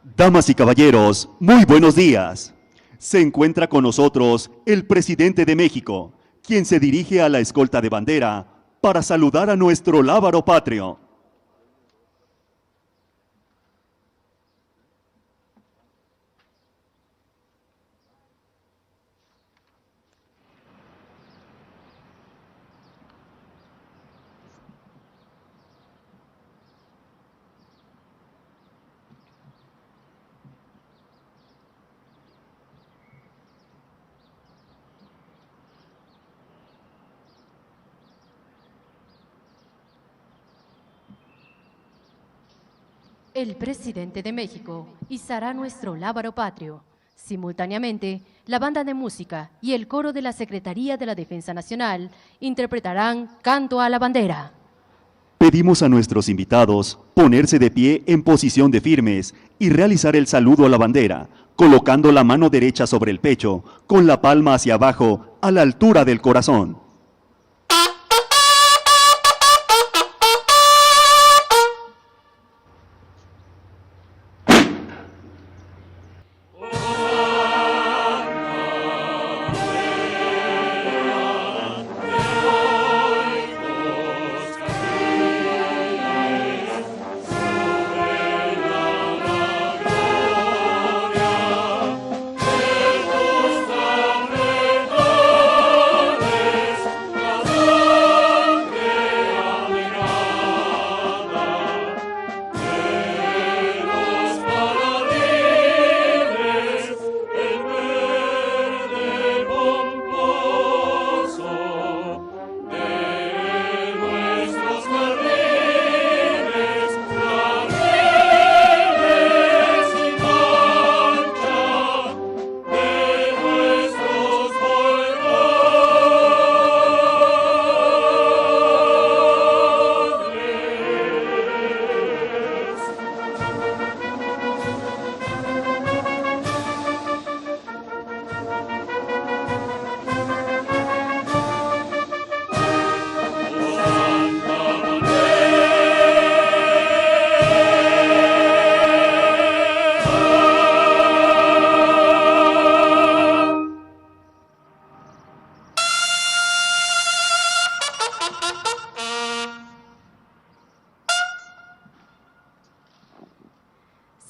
Damas y caballeros, muy buenos días. Se encuentra con nosotros el presidente de México, quien se dirige a la escolta de bandera para saludar a nuestro lábaro patrio. El presidente de México izará nuestro lábaro patrio. Simultáneamente, la banda de música y el coro de la Secretaría de la Defensa Nacional interpretarán Canto a la Bandera. Pedimos a nuestros invitados ponerse de pie en posición de firmes y realizar el saludo a la bandera, colocando la mano derecha sobre el pecho, con la palma hacia abajo, a la altura del corazón.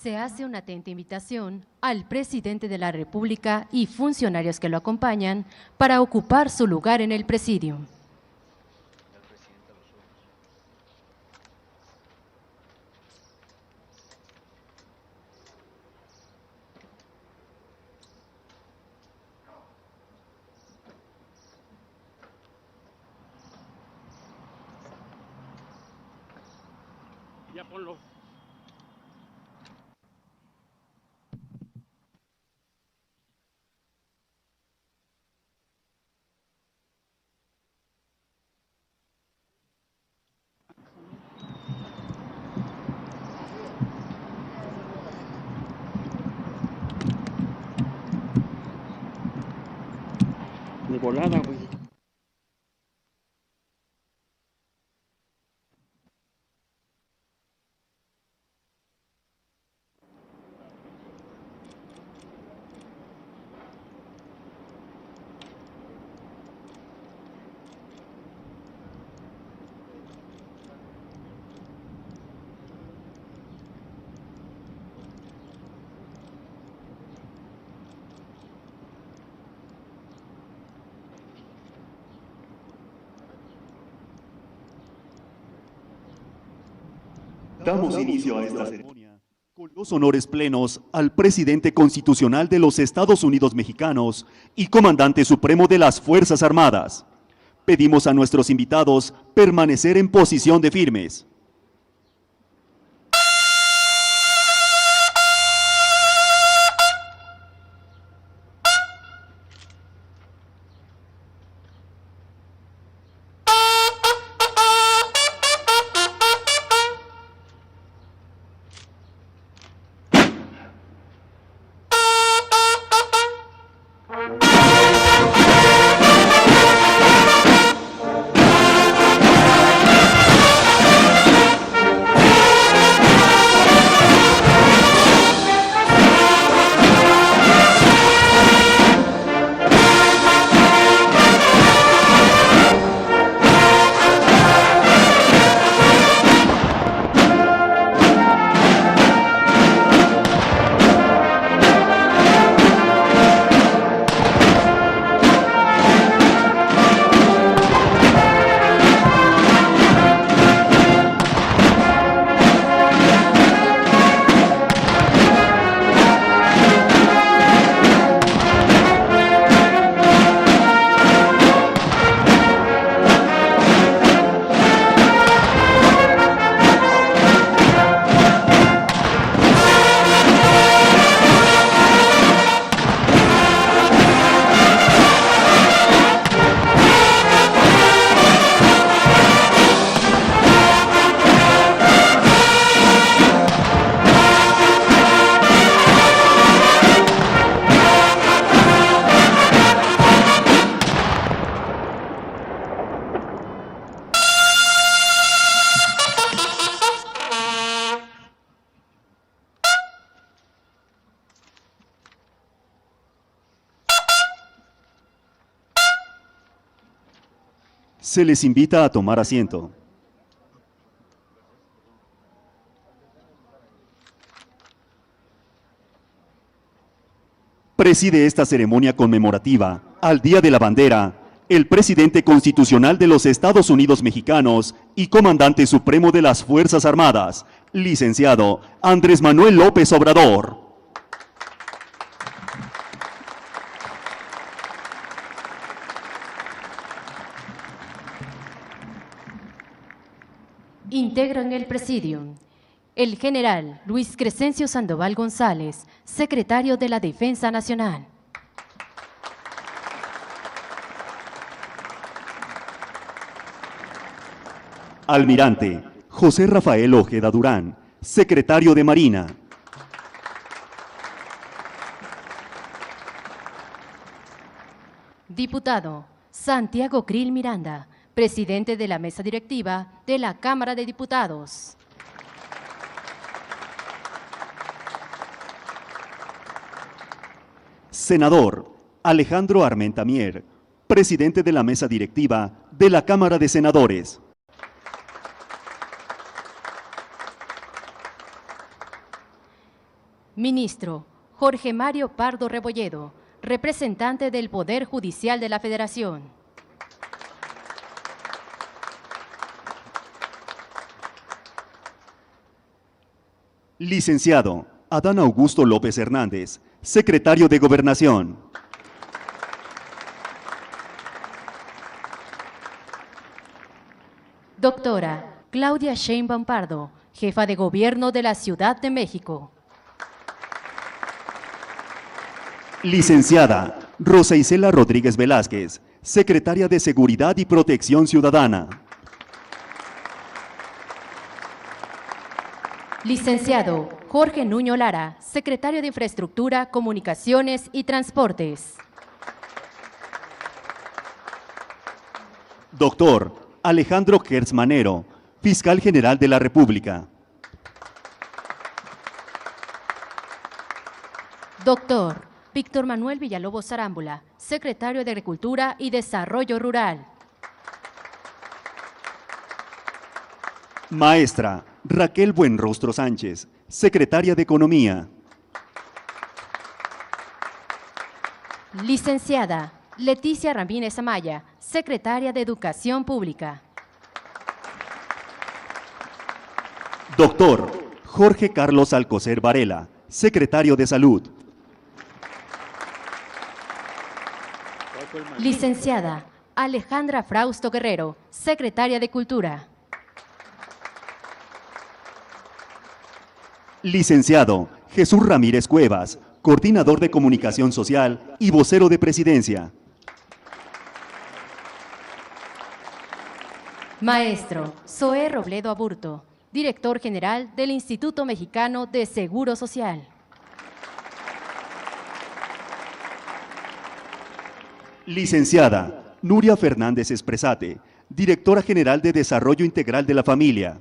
Se hace una atenta invitación al presidente de la República y funcionarios que lo acompañan para ocupar su lugar en el presidio. Ya ponlo. De volada, güey. Damos inicio a esta ceremonia con los honores plenos al presidente constitucional de los Estados Unidos mexicanos y comandante supremo de las Fuerzas Armadas. Pedimos a nuestros invitados permanecer en posición de firmes. Se les invita a tomar asiento. Preside esta ceremonia conmemorativa al Día de la Bandera el presidente constitucional de los Estados Unidos mexicanos y comandante supremo de las Fuerzas Armadas, licenciado Andrés Manuel López Obrador. Integran el presidium el general Luis Crescencio Sandoval González, secretario de la Defensa Nacional. Almirante José Rafael Ojeda Durán, secretario de Marina. Diputado Santiago Krill Miranda, presidente de la mesa directiva de la Cámara de Diputados. Senador Alejandro Armenta Mier, presidente de la mesa directiva de la Cámara de Senadores. Ministro Jorge Mario Pardo Rebolledo, representante del Poder Judicial de la Federación. Licenciado Adán Augusto López Hernández, secretario de Gobernación. Doctora Claudia Sheinbaum Pardo, jefa de Gobierno de la Ciudad de México. Licenciada Rosa Isela Rodríguez Velázquez, secretaria de Seguridad y Protección Ciudadana. Licenciado Jorge Nuño Lara, secretario de Infraestructura, Comunicaciones y Transportes. Doctor Alejandro Gertz Manero, fiscal general de la República. Doctor Víctor Manuel Villalobos Arámbula, secretario de Agricultura y Desarrollo Rural. Maestra Raquel Buenrostro Sánchez, secretaria de Economía. Licenciada Leticia Ramírez Amaya, secretaria de Educación Pública. Doctor Jorge Carlos Alcocer Varela, secretario de Salud. Licenciada Alejandra Frausto Guerrero, secretaria de Cultura. Licenciado Jesús Ramírez Cuevas, coordinador de Comunicación Social y vocero de Presidencia. Maestro Zoé Robledo Aburto, director general del Instituto Mexicano de Seguro Social. Licenciada Nuria Fernández Espresate, directora general de Desarrollo Integral de la Familia.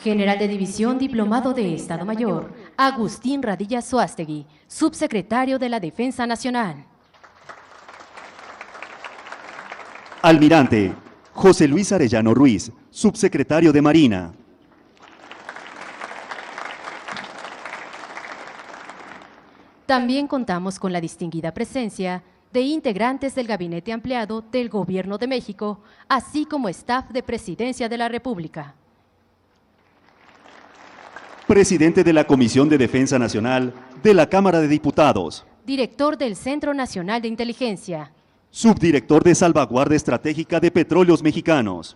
General de División Diplomado de Estado Mayor, Agustín Radilla Suástegui, subsecretario de la Defensa Nacional. Almirante José Luis Arellano Ruiz, subsecretario de Marina. También contamos con la distinguida presencia de integrantes del Gabinete Ampliado del Gobierno de México, así como staff de Presidencia de la República. Presidente de la Comisión de Defensa Nacional de la Cámara de Diputados. Director del Centro Nacional de Inteligencia. Subdirector de Salvaguarda Estratégica de Petróleos Mexicanos.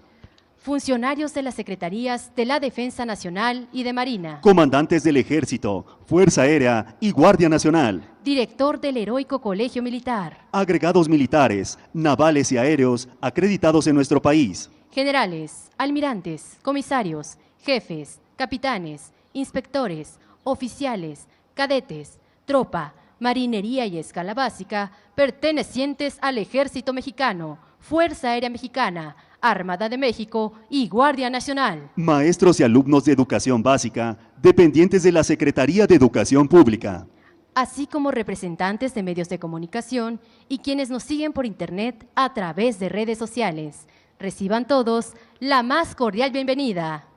Funcionarios de las Secretarías de la Defensa Nacional y de Marina. Comandantes del Ejército, Fuerza Aérea y Guardia Nacional. Director del Heroico Colegio Militar. Agregados militares, navales y aéreos acreditados en nuestro país. Generales, almirantes, comisarios, jefes, capitanes, inspectores, oficiales, cadetes, tropa, marinería y escala básica pertenecientes al Ejército Mexicano, Fuerza Aérea Mexicana, Armada de México y Guardia Nacional. Maestros y alumnos de educación básica, dependientes de la Secretaría de Educación Pública. así como representantes de medios de comunicación y quienes nos siguen por internet a través de redes sociales. Reciban todos la más cordial bienvenida.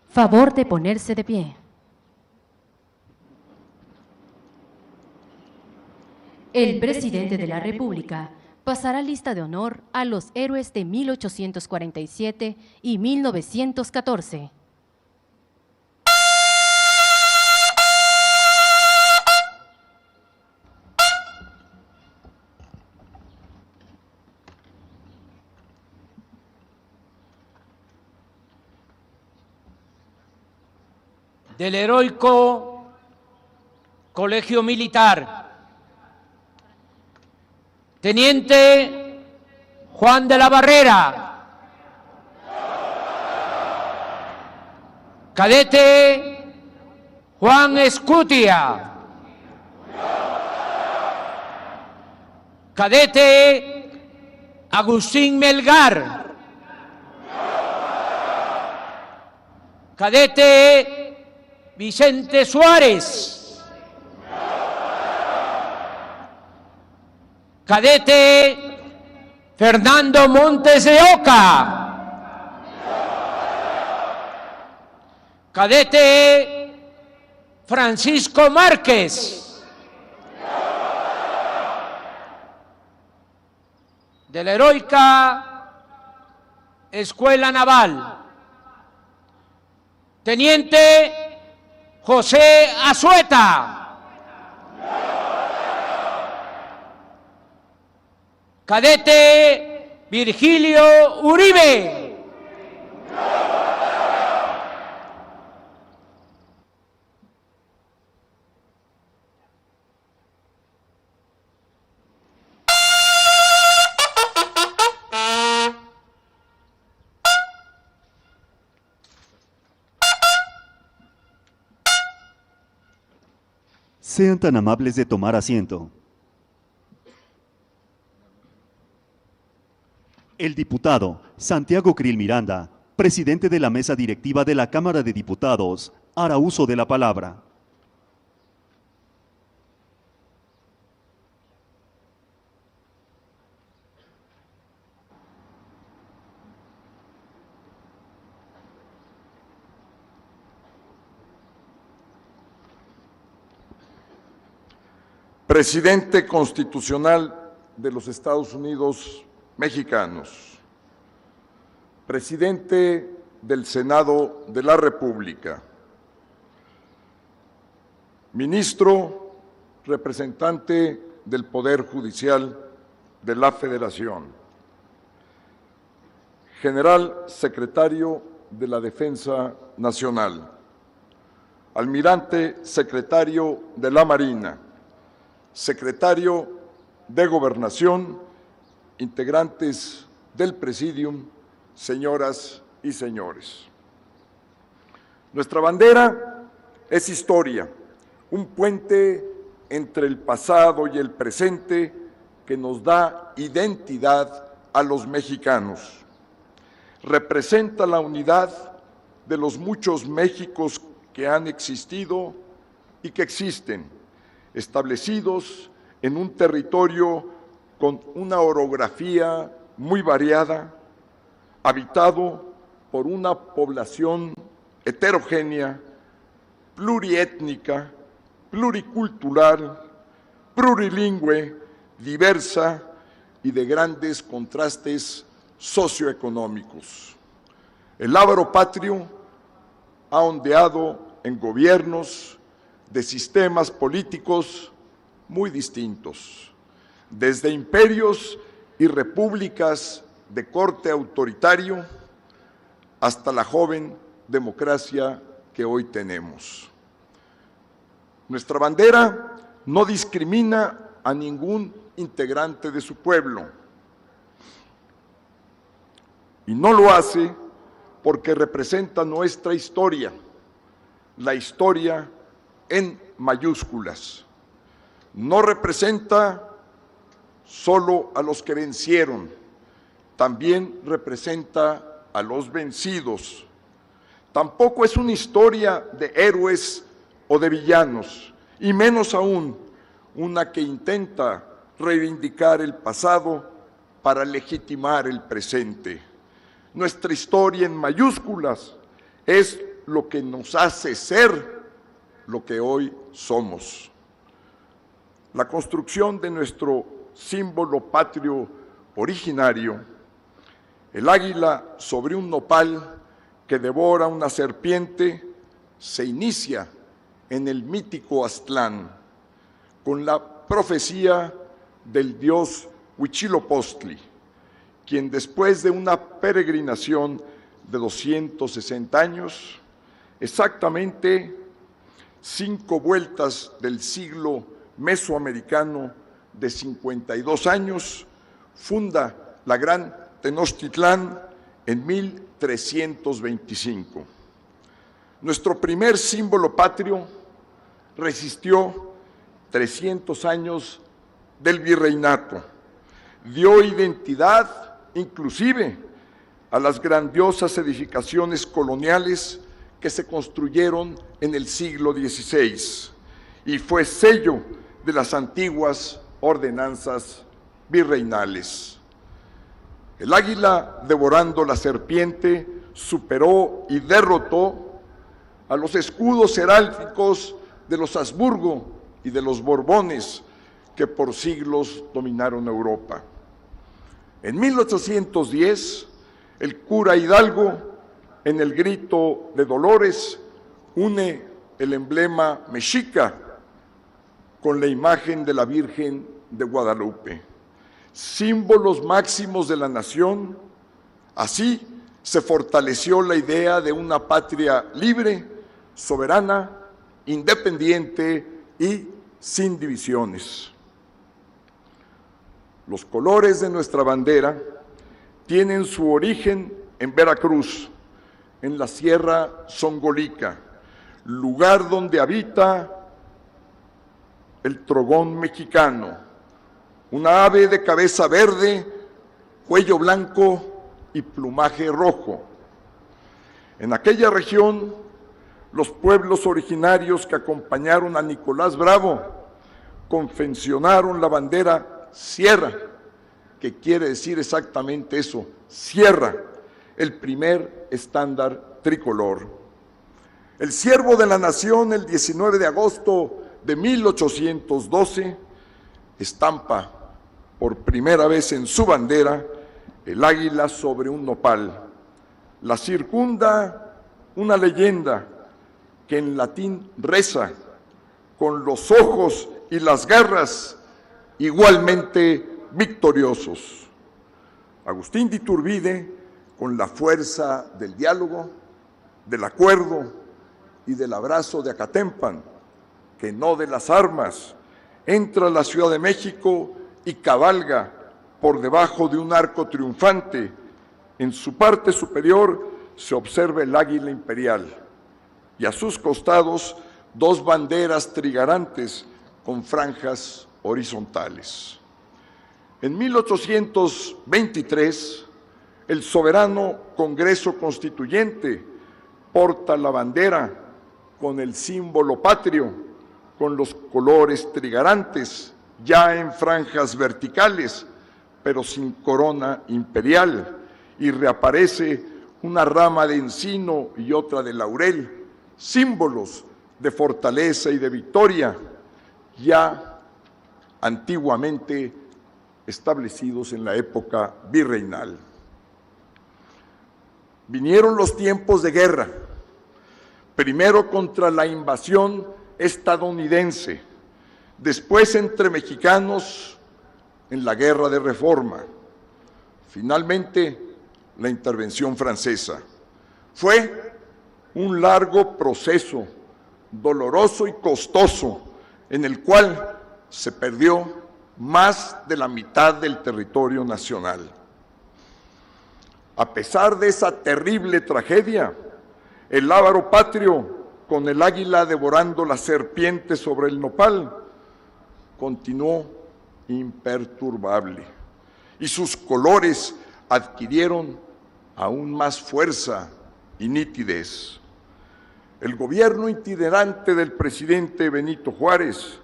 Favor de ponerse de pie. El presidente de la República pasará lista de honor a los héroes de 1847 y 1914. Del heroico Colegio Militar, Teniente Juan de la Barrera, Cadete Juan Escutia, Cadete Agustín Melgar, Cadete Vicente Suárez, Cadete Fernando Montes de Oca, Cadete Francisco Márquez, de la heroica Escuela Naval, Teniente José Azueta, Cadete Virgilio Uribe, Sean tan amables de tomar asiento. El diputado Santiago Krill Miranda, presidente de la mesa directiva de la Cámara de Diputados, hará uso de la palabra. Presidente constitucional de los Estados Unidos mexicanos, Presidente del Senado de la República, Ministro representante del Poder Judicial de la Federación, General Secretario de la Defensa Nacional, Almirante Secretario de la Marina, Secretario de Gobernación, integrantes del Presidium, señoras y señores. Nuestra bandera es historia, un puente entre el pasado y el presente que nos da identidad a los mexicanos. Representa la unidad de los muchos Méxicos que han existido y que existen, establecidos en un territorio con una orografía muy variada, habitado por una población heterogénea, pluriétnica, pluricultural, plurilingüe, diversa y de grandes contrastes socioeconómicos. El lábaro patrio ha ondeado en gobiernos de sistemas políticos muy distintos, desde imperios y repúblicas de corte autoritario hasta la joven democracia que hoy tenemos. Nuestra bandera no discrimina a ningún integrante de su pueblo y no lo hace porque representa nuestra historia, la historia en mayúsculas. No representa solo a los que vencieron, también representa a los vencidos. Tampoco es una historia de héroes o de villanos, y menos aún una que intenta reivindicar el pasado para legitimar el presente. Nuestra historia en mayúsculas es lo que nos hace ser lo que hoy somos. La construcción de nuestro símbolo patrio originario, el águila sobre un nopal que devora una serpiente, se inicia en el mítico Aztlán, con la profecía del dios Huitzilopochtli, quien después de una peregrinación de 260 años, exactamente 5 vueltas del siglo mesoamericano de 52 años, funda la Gran Tenochtitlán en 1325. Nuestro primer símbolo patrio resistió 300 años del virreinato, dio identidad inclusive a las grandiosas edificaciones coloniales que se construyeron en el siglo XVI y fue sello de las antiguas ordenanzas virreinales. El águila devorando la serpiente superó y derrotó a los escudos heráldicos de los Habsburgo y de los Borbones que por siglos dominaron Europa. En 1810, el cura Hidalgo, en el grito de Dolores, une el emblema mexica con la imagen de la Virgen de Guadalupe, símbolos máximos de la nación. Así se fortaleció la idea de una patria libre, soberana, independiente y sin divisiones. Los colores de nuestra bandera tienen su origen en Veracruz, en la Sierra Songolica, lugar donde habita el trogón mexicano, una ave de cabeza verde, cuello blanco y plumaje rojo. En aquella región, los pueblos originarios que acompañaron a Nicolás Bravo confeccionaron la bandera Sierra, que quiere decir exactamente eso, sierra, el primer estándar tricolor. El siervo de la nación, el 19 de agosto de 1812, estampa por primera vez en su bandera el águila sobre un nopal. La circunda una leyenda que en latín reza: con los ojos y las garras igualmente victoriosos. Agustín de Iturbide, con la fuerza del diálogo, del acuerdo y del abrazo de Acatempan, que no de las armas, entra a la Ciudad de México y cabalga por debajo de un arco triunfante. En su parte superior se observa el águila imperial y a sus costados 2 banderas trigarantes con franjas horizontales. En 1823, el soberano Congreso Constituyente porta la bandera con el símbolo patrio, con los colores trigarantes, ya en franjas verticales, pero sin corona imperial, y reaparece una rama de encino y otra de laurel, símbolos de fortaleza y de victoria, ya antiguamente establecidos en la época virreinal. Vinieron los tiempos de guerra, primero contra la invasión estadounidense, después entre mexicanos en la Guerra de Reforma, finalmente la intervención francesa. Fue un largo proceso, doloroso y costoso, en el cual se perdió más de la mitad del territorio nacional. A pesar de esa terrible tragedia, el lábaro patrio, con el águila devorando la serpiente sobre el nopal, continuó imperturbable, y sus colores adquirieron aún más fuerza y nitidez. El gobierno itinerante del presidente Benito Juárez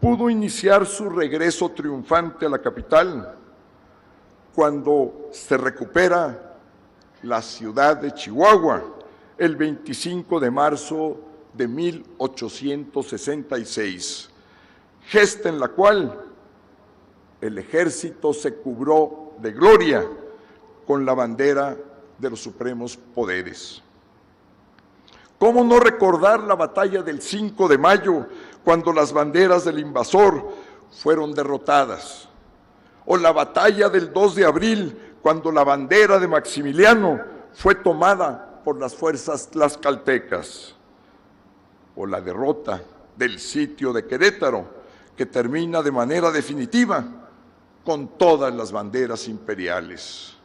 pudo iniciar su regreso triunfante a la capital cuando se recupera la ciudad de Chihuahua el 25 de marzo de 1866, gesta en la cual el ejército se cubrió de gloria con la bandera de los supremos poderes. ¿Cómo no recordar la batalla del 5 de mayo, cuando las banderas del invasor fueron derrotadas? O la batalla del 2 de abril, cuando la bandera de Maximiliano fue tomada por las fuerzas tlaxcaltecas. O la derrota del sitio de Querétaro, que termina de manera definitiva con todas las banderas imperiales.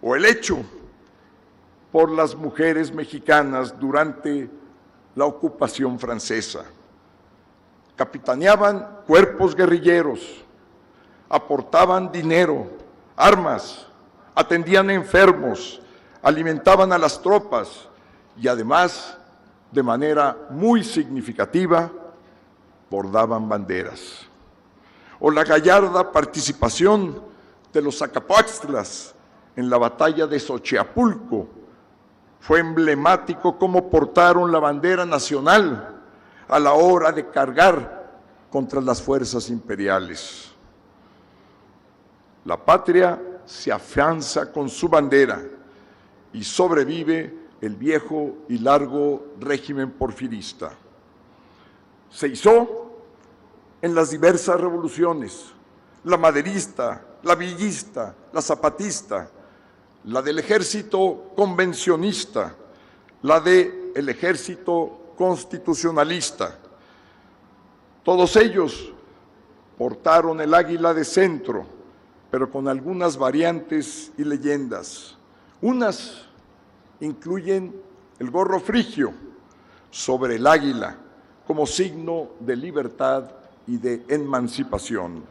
O el hecho por las mujeres mexicanas durante la ocupación francesa. Capitaneaban cuerpos guerrilleros, aportaban dinero, armas, atendían enfermos, alimentaban a las tropas y además, de manera muy significativa, bordaban banderas. O la gallarda participación de los Zacapoaxtlas en la batalla de Xochiapulco. Fue emblemático cómo portaron la bandera nacional a la hora de cargar contra las fuerzas imperiales. La patria se afianza con su bandera y sobrevive el viejo y largo régimen porfirista. Se hizo en las diversas revoluciones, la maderista, la villista, la zapatista, la del ejército convencionista, la del ejército constitucionalista. Todos ellos portaron el águila de centro, pero con algunas variantes y leyendas. Unas incluyen el gorro frigio sobre el águila como signo de libertad y de emancipación.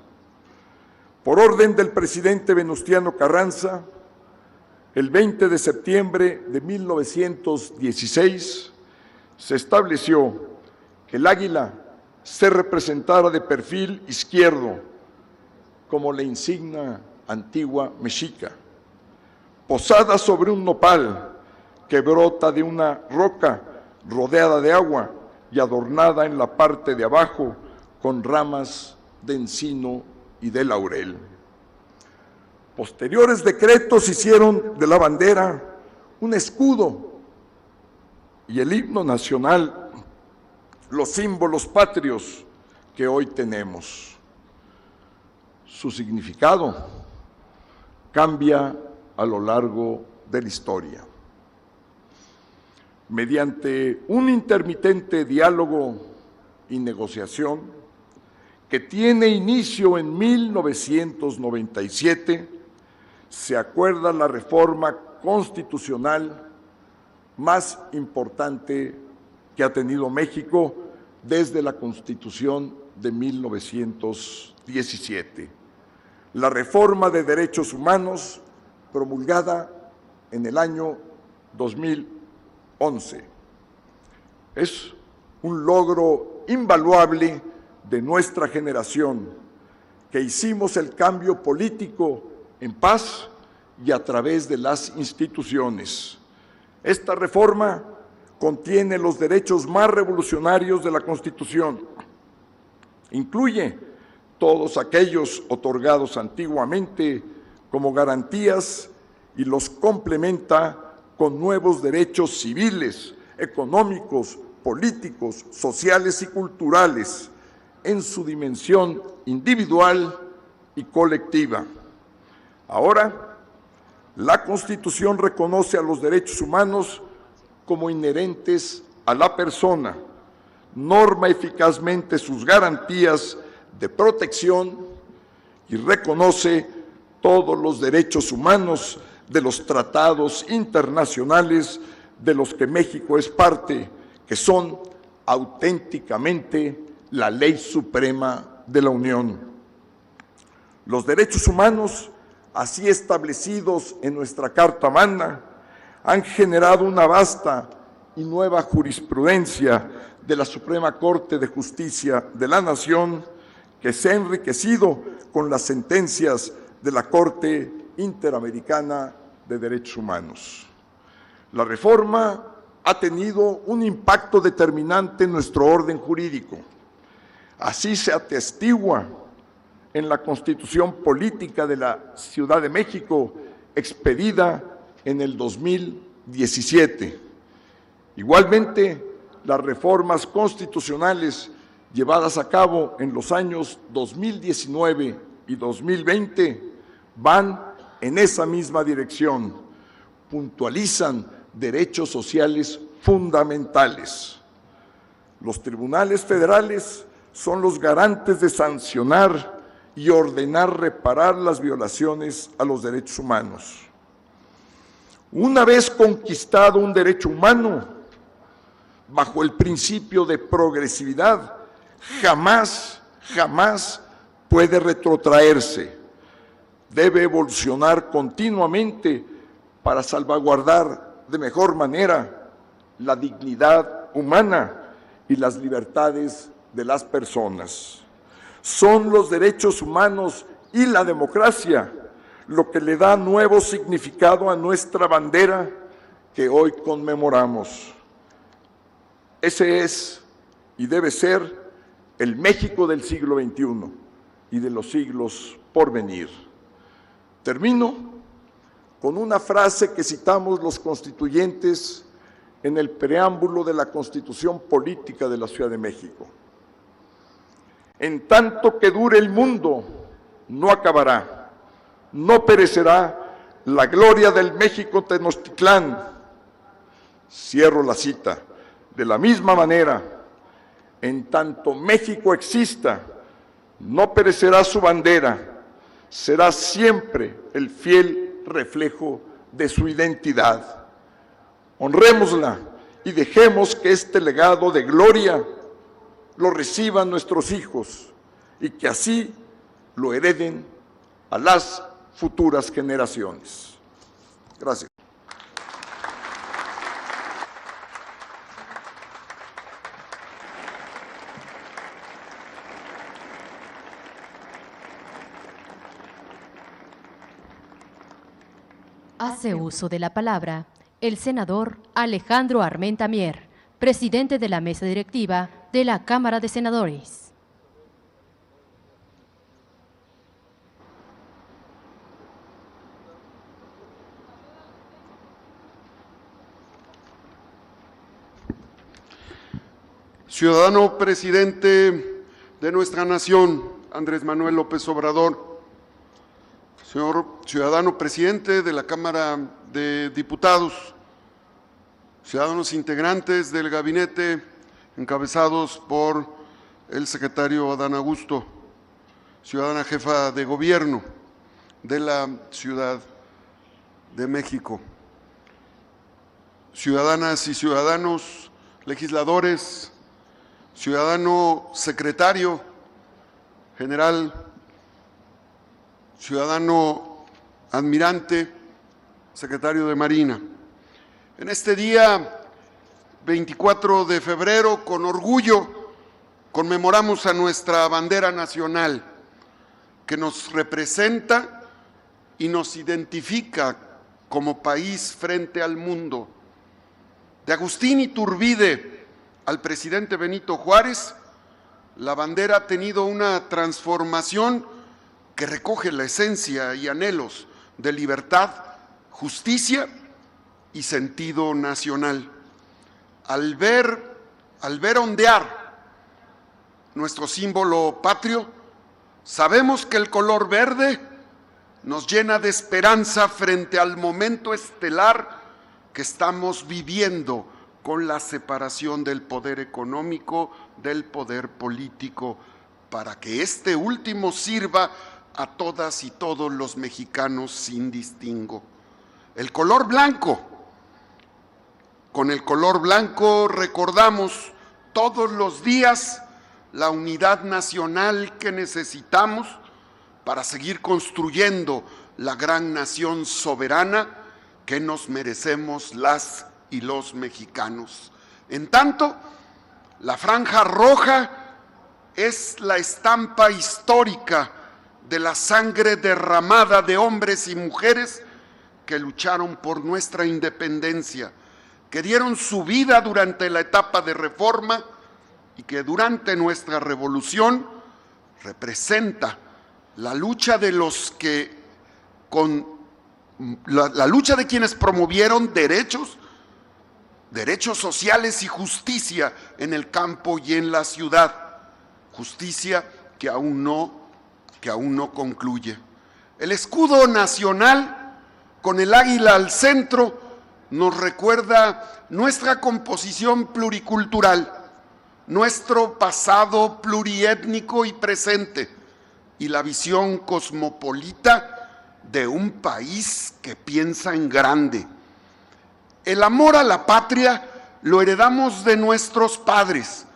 Por orden del presidente Venustiano Carranza, el 20 de septiembre de 1916 se estableció que el águila se representara de perfil izquierdo, como la insignia antigua mexica, posada sobre un nopal que brota de una roca rodeada de agua y adornada en la parte de abajo con ramas de encino y de laurel. Posteriores decretos hicieron de la bandera un escudo y el himno nacional, los símbolos patrios que hoy tenemos. Su significado cambia a lo largo de la historia. Mediante un intermitente diálogo y negociación que tiene inicio en 1997, se acuerda la reforma constitucional más importante que ha tenido México desde la Constitución de 1917, la reforma de derechos humanos promulgada en el año 2011. Es un logro invaluable de nuestra generación, que hicimos el cambio político en paz y a través de las instituciones. Esta reforma contiene los derechos más revolucionarios de la Constitución. Incluye todos aquellos otorgados antiguamente como garantías y los complementa con nuevos derechos civiles, económicos, políticos, sociales y culturales en su dimensión individual y colectiva. Ahora, la Constitución reconoce a los derechos humanos como inherentes a la persona, norma eficazmente sus garantías de protección y reconoce todos los derechos humanos de los tratados internacionales de los que México es parte, que son auténticamente la ley suprema de la Unión. Los derechos humanos, así establecidos en nuestra Carta Magna, han generado una vasta y nueva jurisprudencia de la Suprema Corte de Justicia de la Nación, que se ha enriquecido con las sentencias de la Corte Interamericana de Derechos Humanos. La reforma ha tenido un impacto determinante en nuestro orden jurídico. Así se atestigua en la Constitución Política de la Ciudad de México, expedida en el 2017. Igualmente, las reformas constitucionales llevadas a cabo en los años 2019 y 2020 van en esa misma dirección, puntualizan derechos sociales fundamentales. Los tribunales federales son los garantes de sancionar y ordenar reparar las violaciones a los derechos humanos. Una vez conquistado un derecho humano, bajo el principio de progresividad, jamás puede retrotraerse. Debe evolucionar continuamente para salvaguardar de mejor manera la dignidad humana y las libertades de las personas. Son los derechos humanos y la democracia lo que le da nuevo significado a nuestra bandera que hoy conmemoramos. Ese es y debe ser el México del siglo XXI y de los siglos por venir. Termino con una frase que citamos los constituyentes en el preámbulo de la Constitución Política de la Ciudad de México. En tanto que dure el mundo, no acabará, no perecerá la gloria del México Tenochtitlán. Cierro la cita. De la misma manera, en tanto México exista, no perecerá su bandera, será siempre el fiel reflejo de su identidad. Honrémosla y dejemos que este legado de gloria lo reciban nuestros hijos y que así lo hereden a las futuras generaciones. Gracias. Hace uso de la palabra el senador Alejandro Armenta Mier, presidente de la mesa directiva de la Cámara de Senadores. Ciudadano presidente de nuestra nación, Andrés Manuel López Obrador, señor ciudadano presidente de la Cámara de Diputados, ciudadanos integrantes del gabinete encabezados por el secretario Adán Augusto, ciudadana jefa de gobierno de la Ciudad de México, ciudadanas y ciudadanos, legisladores, ciudadano secretario general, ciudadano admirante, secretario de Marina. En este día, 24 de febrero, con orgullo, conmemoramos a nuestra bandera nacional, que nos representa y nos identifica como país frente al mundo. De Agustín Iturbide al presidente Benito Juárez, la bandera ha tenido una transformación que recoge la esencia y anhelos de libertad, justicia y sentido nacional. Al ver ondear nuestro símbolo patrio, sabemos que el color verde nos llena de esperanza frente al momento estelar que estamos viviendo con la separación del poder económico del poder político, para que este último sirva a todas y todos los mexicanos sin distingo. El color blanco. Con el color blanco recordamos todos los días la unidad nacional que necesitamos para seguir construyendo la gran nación soberana que nos merecemos las y los mexicanos. En tanto, la franja roja es la estampa histórica de la sangre derramada de hombres y mujeres que lucharon por nuestra independencia, que dieron su vida durante la etapa de reforma y que durante nuestra revolución representa la lucha de los que la lucha de quienes promovieron derechos sociales y justicia en el campo y en la ciudad, justicia que aún no concluye. El escudo nacional, con el águila al centro, nos recuerda nuestra composición pluricultural, nuestro pasado pluriétnico y presente, y la visión cosmopolita de un país que piensa en grande. El amor a la patria lo heredamos de nuestros padres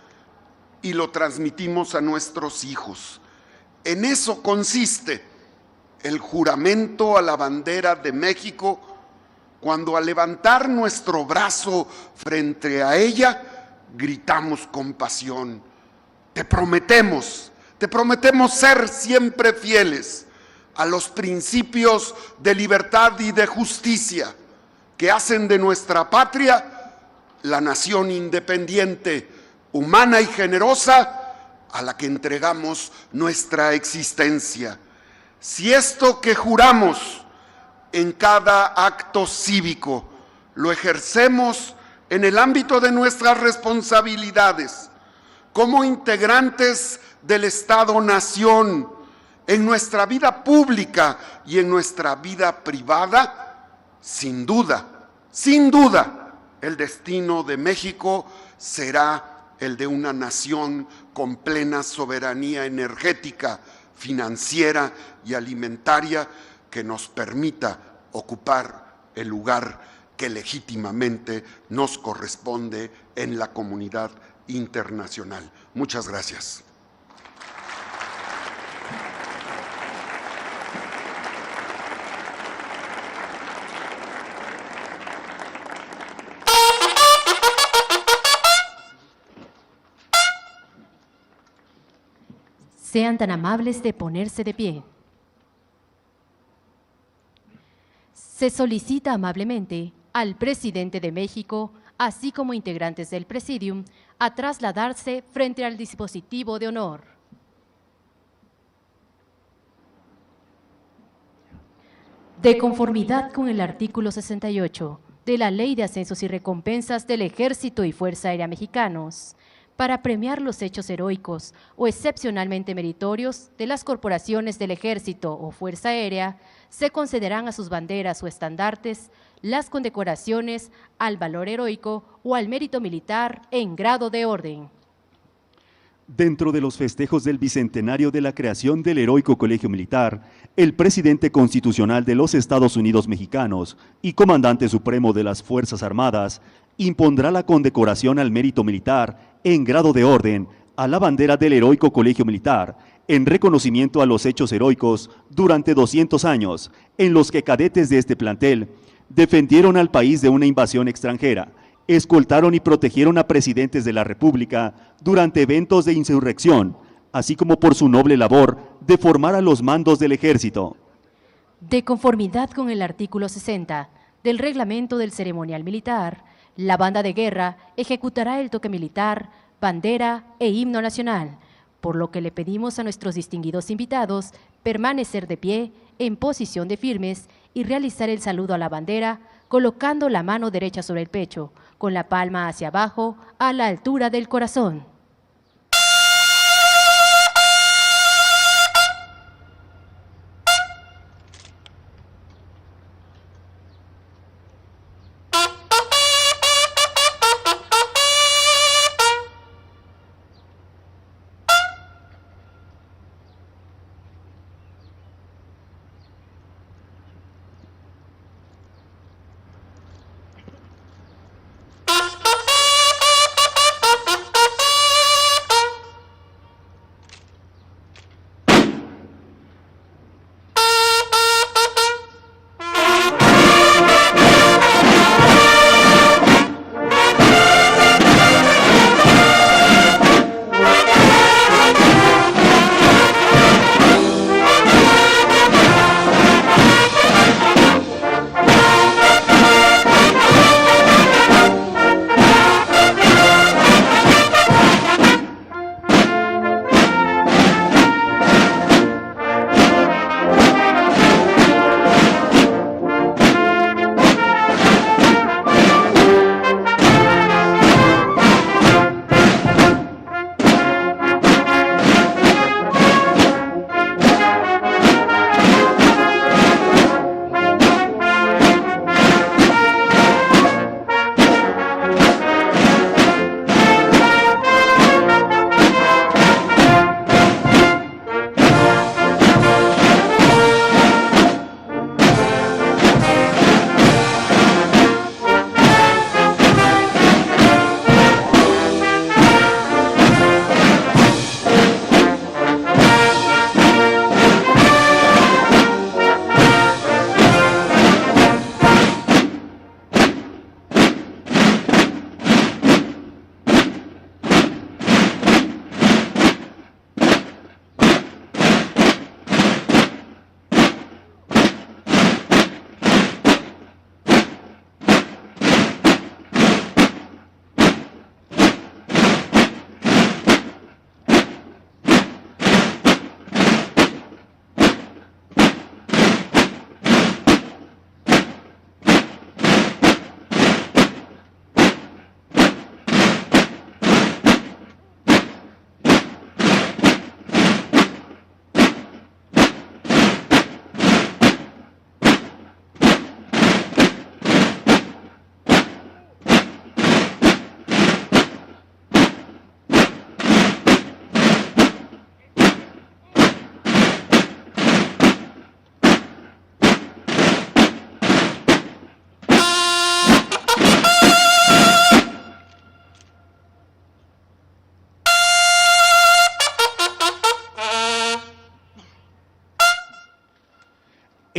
y lo transmitimos a nuestros hijos. En eso consiste el juramento a la bandera de México, cuando al levantar nuestro brazo frente a ella, gritamos con pasión: te prometemos ser siempre fieles a los principios de libertad y de justicia que hacen de nuestra patria la nación independiente, humana y generosa a la que entregamos nuestra existencia. Si esto que juramos en cada acto cívico lo ejercemos en el ámbito de nuestras responsabilidades como integrantes del Estado-Nación, en nuestra vida pública y en nuestra vida privada, sin duda, el destino de México será el de una nación con plena soberanía energética, financiera y alimentaria que nos permita ocupar el lugar que legítimamente nos corresponde en la comunidad internacional. Muchas gracias. Sean tan amables de ponerse de pie. Se solicita amablemente al presidente de México, así como integrantes del Presidium, a trasladarse frente al dispositivo de honor. De conformidad con el artículo 68 de la Ley de Ascensos y Recompensas del Ejército y Fuerza Aérea Mexicanos, para premiar los hechos heroicos o excepcionalmente meritorios de las corporaciones del Ejército o Fuerza Aérea, se concederán a sus banderas o estandartes las condecoraciones al valor heroico o al mérito militar en grado de orden. Dentro de los festejos del bicentenario de la creación del Heroico Colegio Militar, el presidente constitucional de los Estados Unidos Mexicanos y comandante supremo de las Fuerzas Armadas impondrá la condecoración al mérito militar en grado de orden a la bandera del Heroico Colegio Militar, en reconocimiento a los hechos heroicos durante 200 años, en los que cadetes de este plantel defendieron al país de una invasión extranjera, escoltaron y protegieron a presidentes de la República durante eventos de insurrección, así como por su noble labor de formar a los mandos del Ejército. De conformidad con el artículo 60 del Reglamento del Ceremonial Militar, la banda de guerra ejecutará el toque militar, bandera e himno nacional, por lo que le pedimos a nuestros distinguidos invitados permanecer de pie en posición de firmes y realizar el saludo a la bandera colocando la mano derecha sobre el pecho, con la palma hacia abajo a la altura del corazón.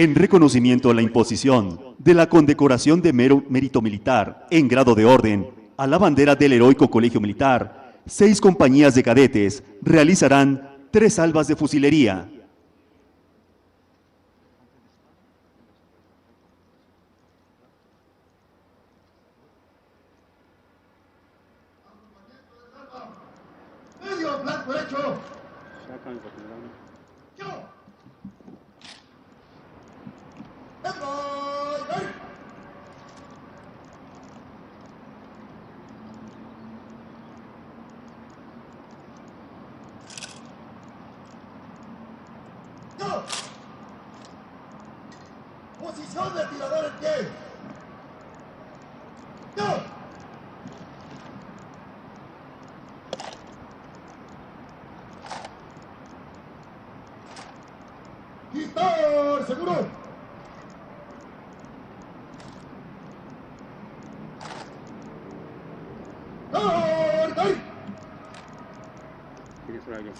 En reconocimiento a la imposición de la condecoración de mérito militar en grado de orden a la bandera del Heroico Colegio Militar, 6 compañías de cadetes realizarán 3 salvas de fusilería. Medio blanco hecho. Sacan el capitán. Yo. ¡Voy! ¡Yo! Posición de tirador en pie. ¡Yo! ¡Quitar seguro! ¡Ay! Tiene su aire.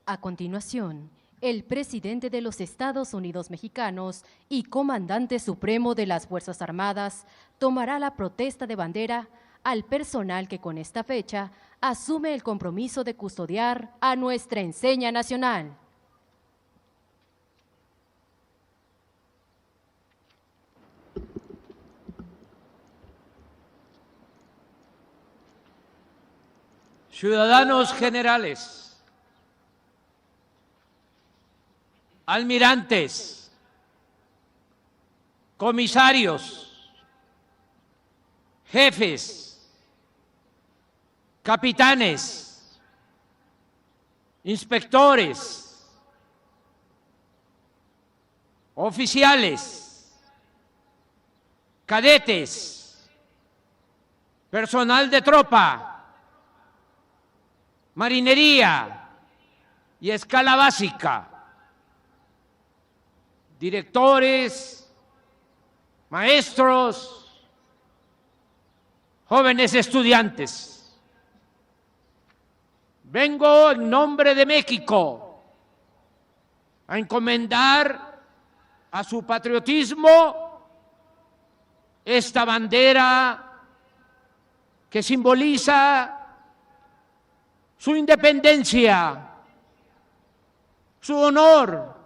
A continuación, el presidente de los Estados Unidos Mexicanos y comandante supremo de las Fuerzas Armadas tomará la protesta de bandera al personal que con esta fecha asume el compromiso de custodiar a nuestra enseña nacional. Ciudadanos generales, almirantes, comisarios, jefes, capitanes, inspectores, oficiales, cadetes, personal de tropa, marinería y escala básica, directores, maestros, jóvenes estudiantes. Vengo en nombre de México a encomendar a su patriotismo esta bandera que simboliza su independencia, su honor,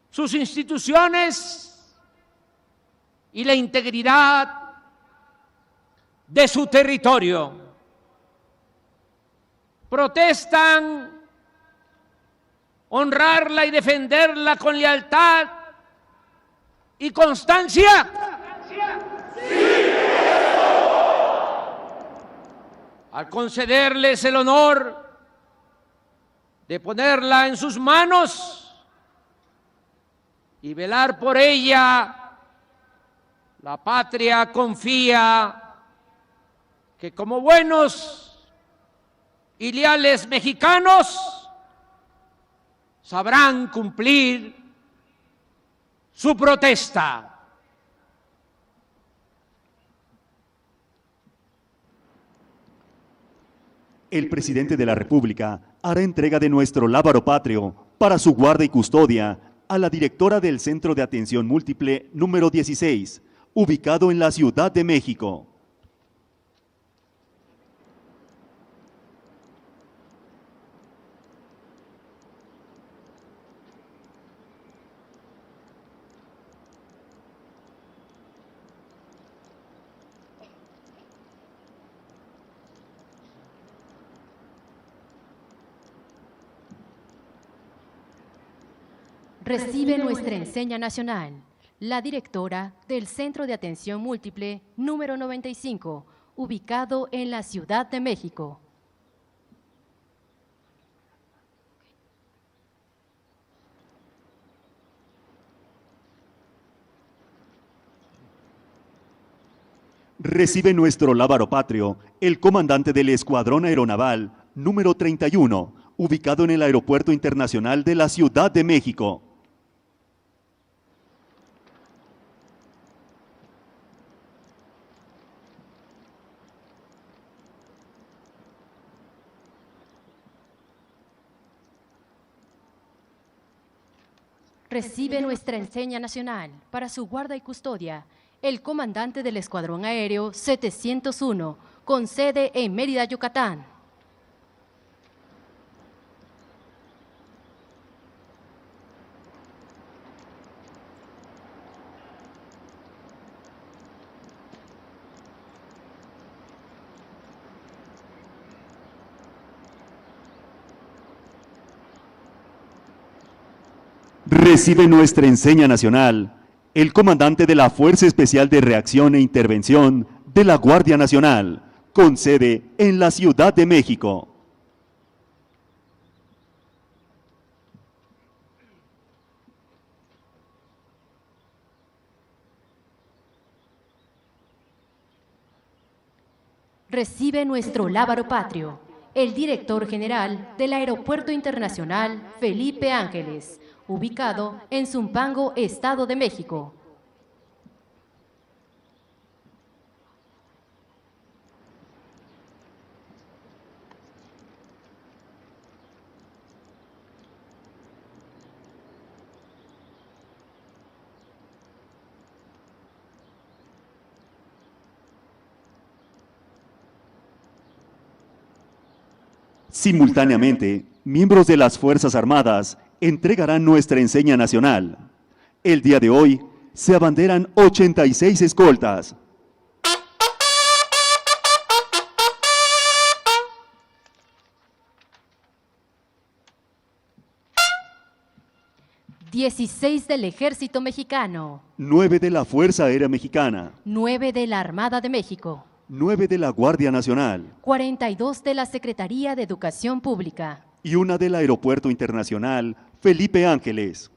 sus instituciones y la integridad de su territorio. Protestan honrarla y defenderla con lealtad y constancia. Al concederles el honor de ponerla en sus manos y velar por ella, la patria confía que como buenos y leales mexicanos sabrán cumplir su protesta. El presidente de la República hará entrega de nuestro lábaro patrio para su guarda y custodia a la directora del Centro de Atención Múltiple número 16, ubicado en la Ciudad de México. Recibe nuestra enseña nacional la directora del Centro de Atención Múltiple número 95, ubicado en la Ciudad de México. Recibe nuestro lábaro patrio el comandante del Escuadrón Aeronaval número 31, ubicado en el Aeropuerto Internacional de la Ciudad de México. Recibe nuestra enseña nacional para su guarda y custodia el comandante del Escuadrón Aéreo 701, con sede en Mérida, Yucatán. Recibe nuestra enseña nacional el comandante de la Fuerza Especial de Reacción e Intervención de la Guardia Nacional, con sede en la Ciudad de México. Recibe nuestro lábaro patrio el director general del Aeropuerto Internacional Felipe Ángeles, ubicado en Zumpango, Estado de México. Simultáneamente, miembros de las Fuerzas Armadas entregarán nuestra enseña nacional. El día de hoy se abanderan 86 escoltas. ...16 del Ejército Mexicano, 9 de la Fuerza Aérea Mexicana, 9 de la Armada de México, 9 de la Guardia Nacional 42 de la Secretaría de Educación Pública, y 1 del Aeropuerto Internacional Felipe Ángeles.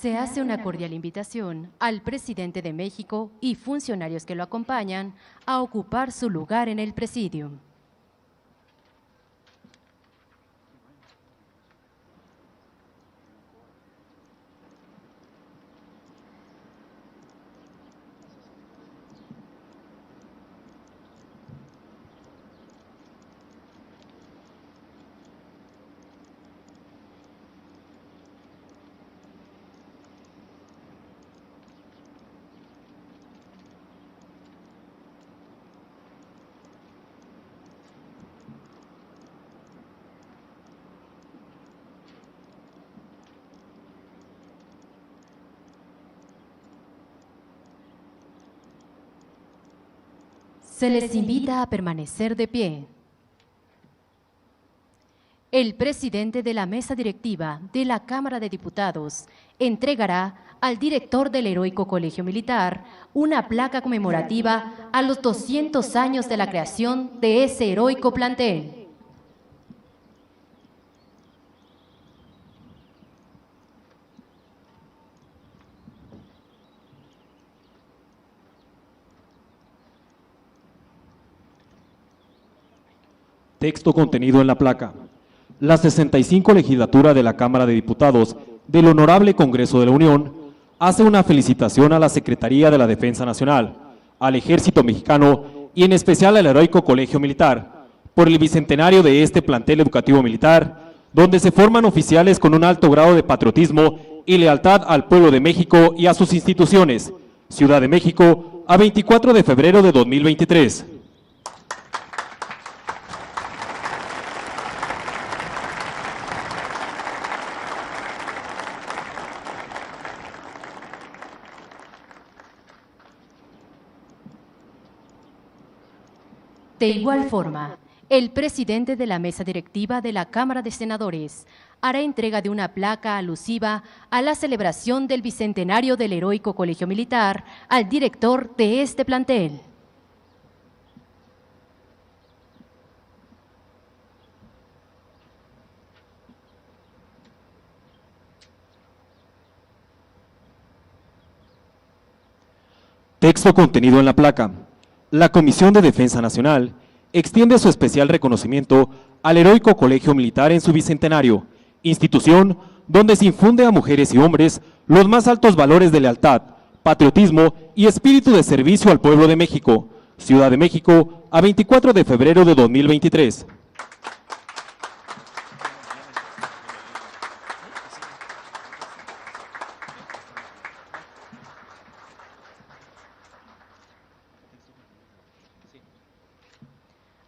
Se hace una cordial invitación al presidente de México y funcionarios que lo acompañan a ocupar su lugar en el presidium. Se les invita a permanecer de pie. El presidente de la mesa directiva de la Cámara de Diputados entregará al director del Heroico Colegio Militar una placa conmemorativa a los 200 años de la creación de ese heroico plantel. Texto contenido en la placa. La 65 legislatura de la Cámara de Diputados del Honorable Congreso de la Unión hace una felicitación a la Secretaría de la Defensa Nacional, al Ejército Mexicano y en especial al Heroico Colegio Militar, por el bicentenario de este plantel educativo militar, donde se forman oficiales con un alto grado de patriotismo y lealtad al pueblo de México y a sus instituciones. Ciudad de México, a 24 de febrero de 2023. De igual forma, el presidente de la mesa directiva de la Cámara de Senadores hará entrega de una placa alusiva a la celebración del bicentenario del Heroico Colegio Militar al director de este plantel. Texto contenido en la placa. La Comisión de Defensa Nacional extiende su especial reconocimiento al Heroico Colegio Militar en su bicentenario, institución donde se infunde a mujeres y hombres los más altos valores de lealtad, patriotismo y espíritu de servicio al pueblo de México. Ciudad de México, a 24 de febrero de 2023.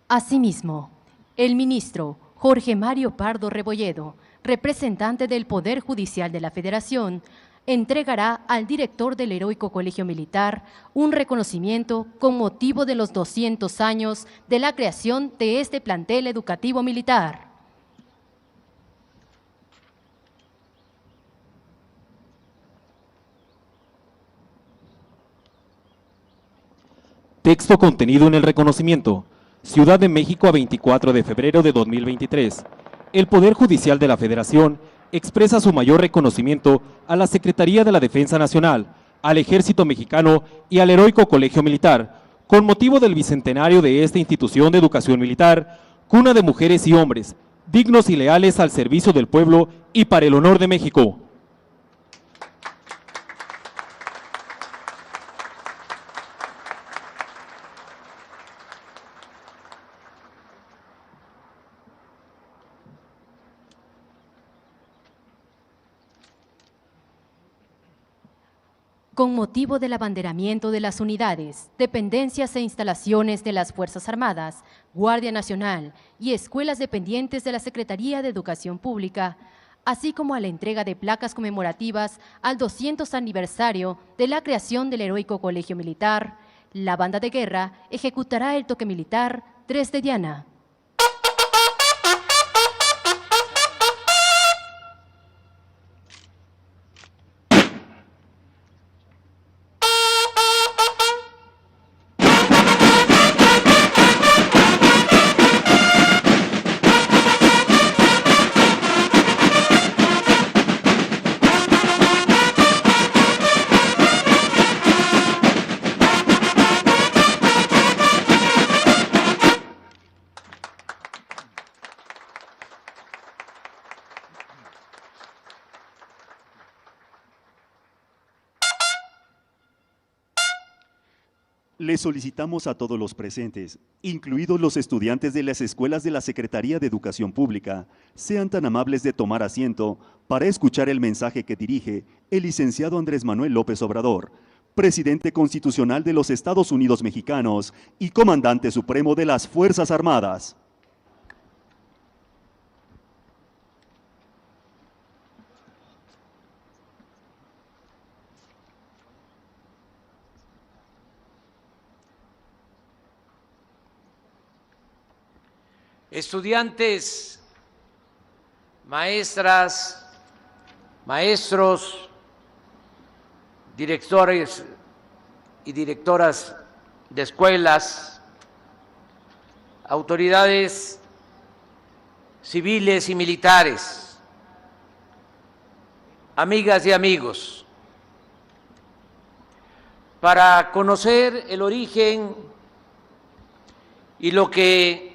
Asimismo, el ministro Jorge Mario Pardo Rebolledo, representante del Poder Judicial de la Federación, entregará al director del Heroico Colegio Militar un reconocimiento con motivo de los 200 años de la creación de este plantel educativo militar. Texto contenido en el reconocimiento. Ciudad de México, a 24 de febrero de 2023. El Poder Judicial de la Federación expresa su mayor reconocimiento a la Secretaría de la Defensa Nacional, al Ejército Mexicano y al Heroico Colegio Militar, con motivo del bicentenario de esta institución de educación militar, cuna de mujeres y hombres, dignos y leales al servicio del pueblo y para el honor de México. Con motivo del abanderamiento de las unidades, dependencias e instalaciones de las Fuerzas Armadas, Guardia Nacional y escuelas dependientes de la Secretaría de Educación Pública, así como a la entrega de placas conmemorativas al 200 aniversario de la creación del Heroico Colegio Militar, la Banda de Guerra ejecutará el toque militar 3 de Diana. Le solicitamos a todos los presentes, incluidos los estudiantes de las escuelas de la Secretaría de Educación Pública, sean tan amables de tomar asiento para escuchar el mensaje que dirige el licenciado Andrés Manuel López Obrador, presidente constitucional de los Estados Unidos Mexicanos y comandante supremo de las Fuerzas Armadas. Estudiantes, maestras, maestros, directores y directoras de escuelas, autoridades civiles y militares, amigas y amigos, para conocer el origen y lo que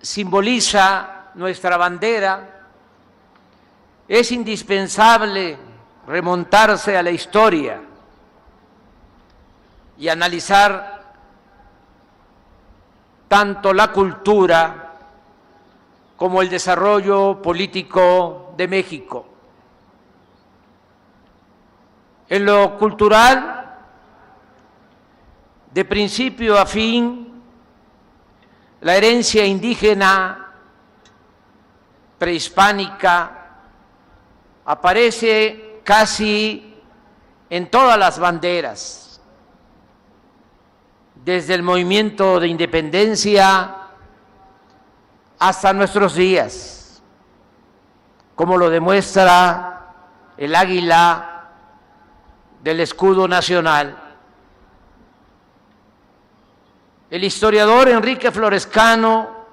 simboliza nuestra bandera, es indispensable remontarse a la historia y analizar tanto la cultura como el desarrollo político de México. En lo cultural, de principio a fin, la herencia indígena prehispánica aparece casi en todas las banderas, desde el movimiento de independencia hasta nuestros días, como lo demuestra el águila del escudo nacional. El historiador Enrique Florescano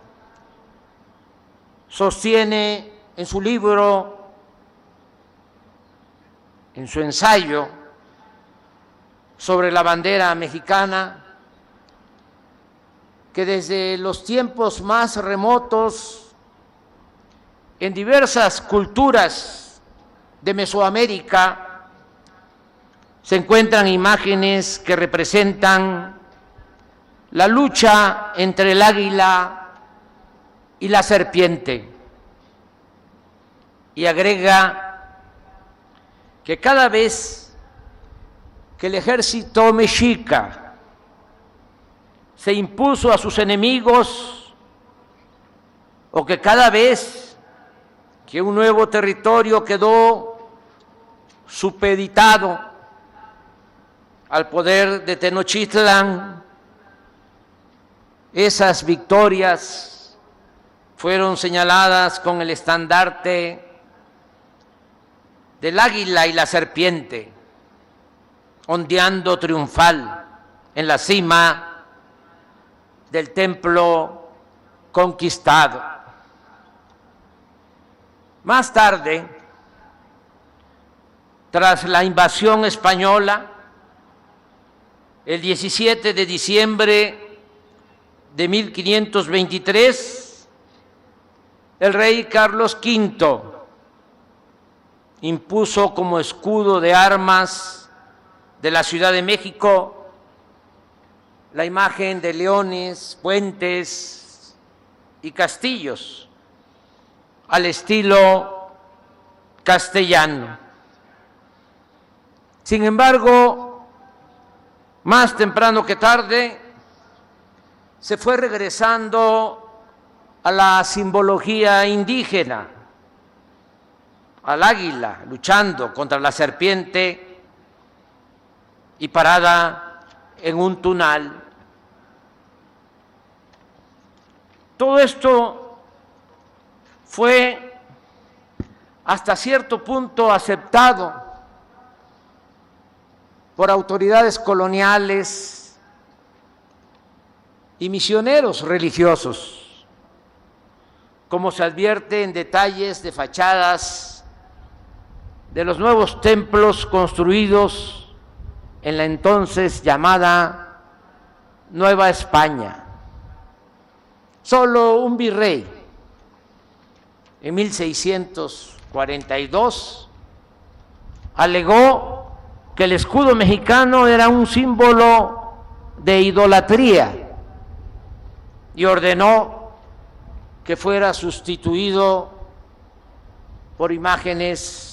sostiene en su libro, en su ensayo sobre la bandera mexicana, que desde los tiempos más remotos, en diversas culturas de Mesoamérica, se encuentran imágenes que representan la lucha entre el águila y la serpiente. Y agrega que cada vez que el ejército mexica se impuso a sus enemigos, o que cada vez que un nuevo territorio quedó supeditado al poder de Tenochtitlan, esas victorias fueron señaladas con el estandarte del águila y la serpiente, ondeando triunfal en la cima del templo conquistado. Más tarde, tras la invasión española, el 17 de diciembre de 1523, el rey Carlos V impuso como escudo de armas de la Ciudad de México la imagen de leones, puentes y castillos al estilo castellano. Sin embargo, más temprano que tarde, se fue regresando a la simbología indígena, al águila luchando contra la serpiente y parada en un tunal. Todo esto fue hasta cierto punto aceptado por autoridades coloniales y misioneros religiosos, como se advierte en detalles de fachadas de los nuevos templos construidos en la entonces llamada Nueva España. Solo un virrey, en 1642, alegó que el escudo mexicano era un símbolo de idolatría y ordenó que fuera sustituido por imágenes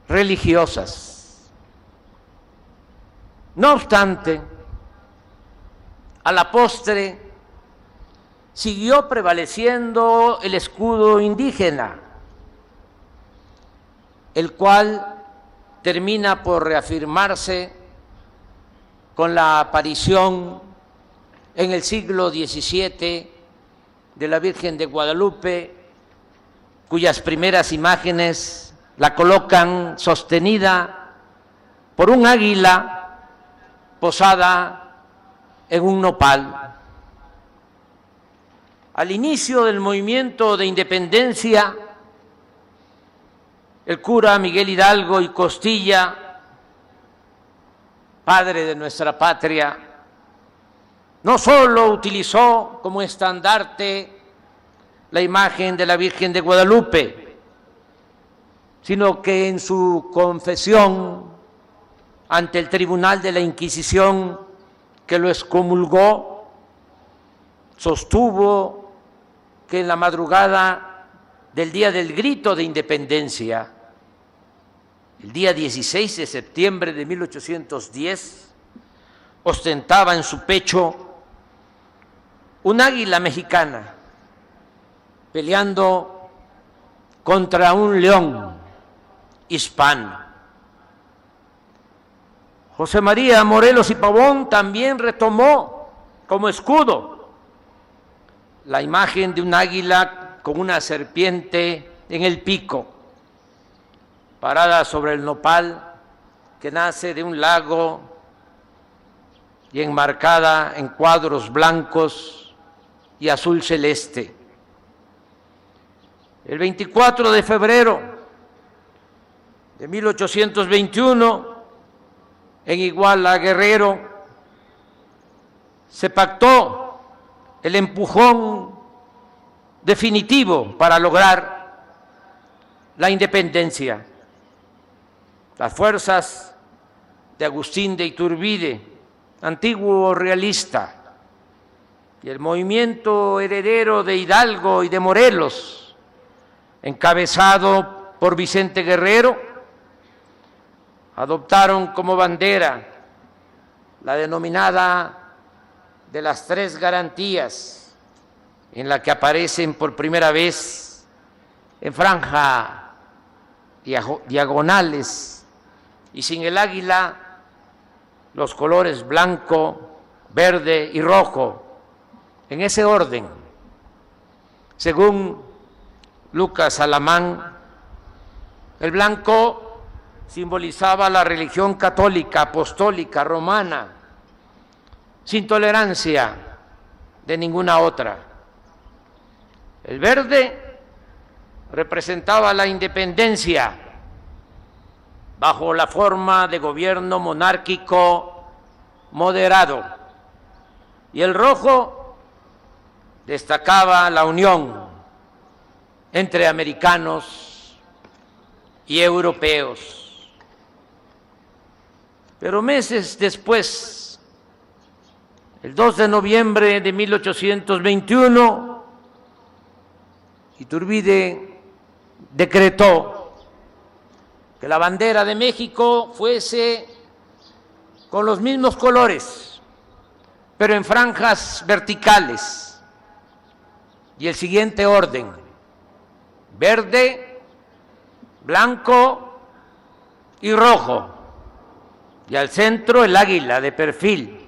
religiosas. No obstante, a la postre siguió prevaleciendo el escudo indígena, el cual termina por reafirmarse con la aparición en el siglo XVII de la Virgen de Guadalupe, cuyas primeras imágenes la colocan sostenida por un águila posada en un nopal. Al inicio del movimiento de independencia, el cura Miguel Hidalgo y Costilla, padre de nuestra patria, no solo utilizó como estandarte la imagen de la Virgen de Guadalupe, sino que en su confesión ante el Tribunal de la Inquisición que lo excomulgó, sostuvo que en la madrugada del día del grito de independencia, el día 16 de septiembre de 1810, ostentaba en su pecho un águila mexicana peleando contra un león hispano. José María Morelos y Pavón también retomó como escudo la imagen de un águila con una serpiente en el pico, parada sobre el nopal que nace de un lago y enmarcada en cuadros blancos y azul celeste. El 24 de febrero de 1821, en Iguala, Guerrero, se pactó el empujón definitivo para lograr la independencia. Las fuerzas de Agustín de Iturbide, antiguo realista, y el movimiento heredero de Hidalgo y de Morelos, encabezado por Vicente Guerrero, adoptaron como bandera la denominada de las tres garantías, en la que aparecen por primera vez en franja diagonales y sin el águila los colores blanco, verde y rojo, en ese orden. Según Lucas Alamán, el blanco simbolizaba la religión católica, apostólica, romana, sin tolerancia de ninguna otra. El verde representaba la independencia bajo la forma de gobierno monárquico moderado, y el rojo destacaba la unión entre americanos y europeos. Pero meses después, el 2 de noviembre de 1821, Iturbide decretó que la bandera de México fuese con los mismos colores, pero en franjas verticales, y el siguiente orden: verde, blanco y rojo, y al centro el águila de perfil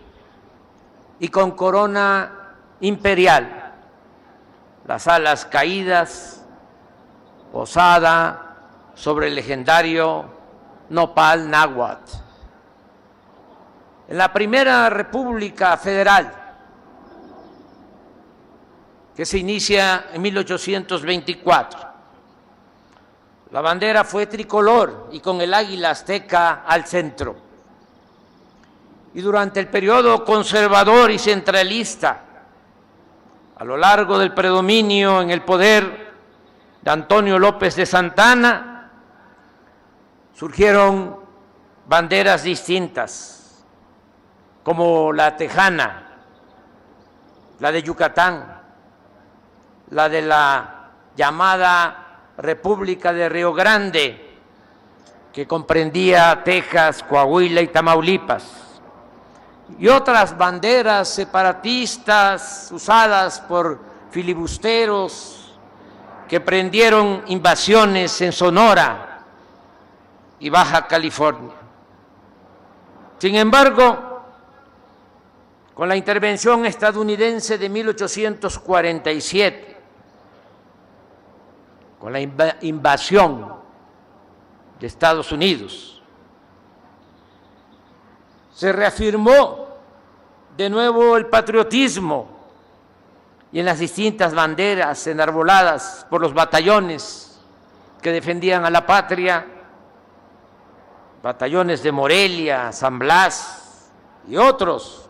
y con corona imperial, las alas caídas, posada sobre el legendario nopal náhuatl. En la primera República Federal, que se inicia en 1824, la bandera fue tricolor y con el águila azteca al centro. Y durante el periodo conservador y centralista, a lo largo del predominio en el poder de Antonio López de Santana, surgieron banderas distintas, como la tejana, la de Yucatán, la de la llamada República de Río Grande, que comprendía Texas, Coahuila y Tamaulipas, y otras banderas separatistas usadas por filibusteros que prendieron invasiones en Sonora y Baja California. Sin embargo, con la intervención estadounidense de 1847, con la invasión de Estados Unidos, se reafirmó de nuevo el patriotismo, y en las distintas banderas enarboladas por los batallones que defendían a la patria, batallones de Morelia, San Blas y otros,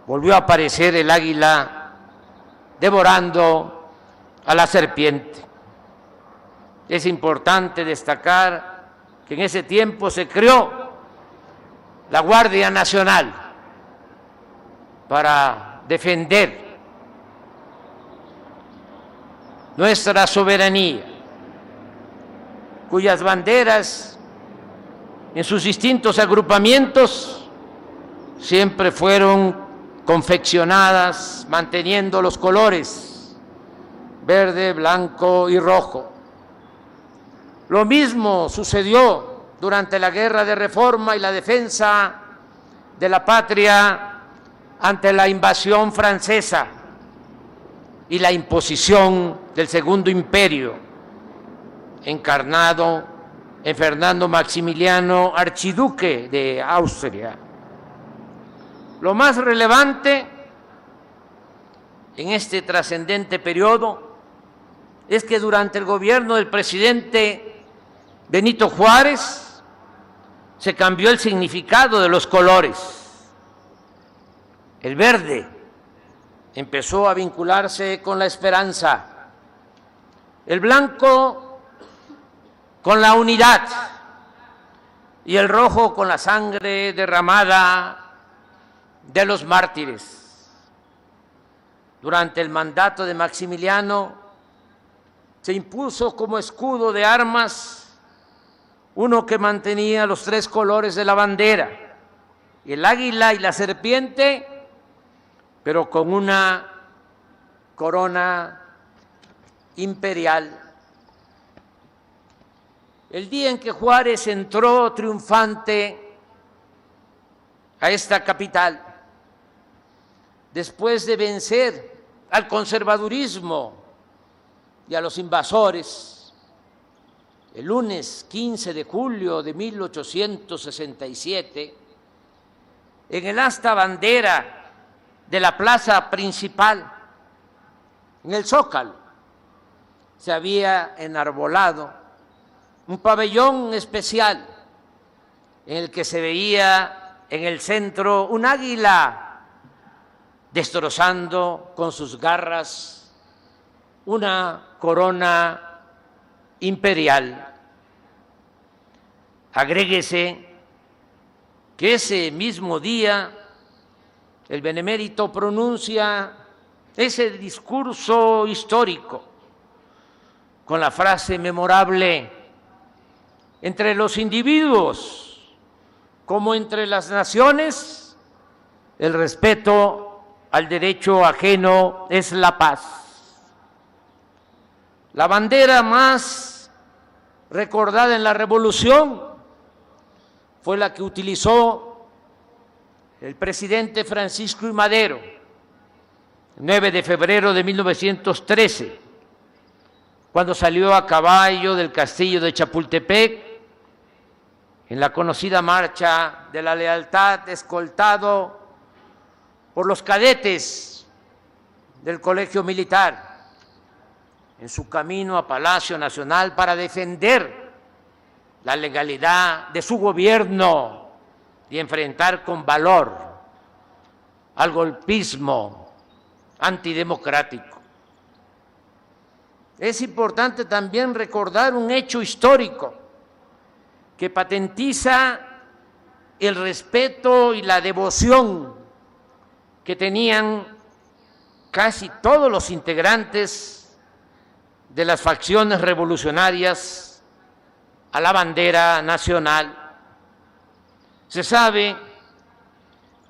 volvió a aparecer el águila devorando a la serpiente. Es importante destacar que en ese tiempo se creó la Guardia Nacional para defender nuestra soberanía, cuyas banderas en sus distintos agrupamientos siempre fueron confeccionadas manteniendo los colores verde, blanco y rojo. Lo mismo sucedió durante la Guerra de Reforma y la defensa de la patria ante la invasión francesa y la imposición del Segundo Imperio, encarnado en Fernando Maximiliano, archiduque de Austria. Lo más relevante en este trascendente periodo es que durante el gobierno del presidente Benito Juárez se cambió el significado de los colores. El verde empezó a vincularse con la esperanza, el blanco con la unidad y el rojo con la sangre derramada de los mártires. Durante el mandato de Maximiliano se impuso como escudo de armas uno que mantenía los tres colores de la bandera, el águila y la serpiente, pero con una corona imperial. El día en que Juárez entró triunfante a esta capital, después de vencer al conservadurismo y a los invasores, el lunes 15 de julio de 1867, en el asta bandera de la plaza principal, en el Zócalo, se había enarbolado un pabellón especial en el que se veía en el centro un águila destrozando con sus garras una corona imperial. Agréguese que ese mismo día el benemérito pronuncia ese discurso histórico con la frase memorable: entre los individuos como entre las naciones, el respeto al derecho ajeno es la paz. La bandera más recordada en la Revolución fue la que utilizó el presidente Francisco I. Madero, el 9 de febrero de 1913, cuando salió a caballo del castillo de Chapultepec en la conocida Marcha de la Lealtad, escoltado por los cadetes del Colegio Militar, en su camino a Palacio Nacional para defender la legalidad de su gobierno y enfrentar con valor al golpismo antidemocrático. Es importante también recordar un hecho histórico que patentiza el respeto y la devoción que tenían casi todos los integrantes de las facciones revolucionarias a la bandera nacional. Se sabe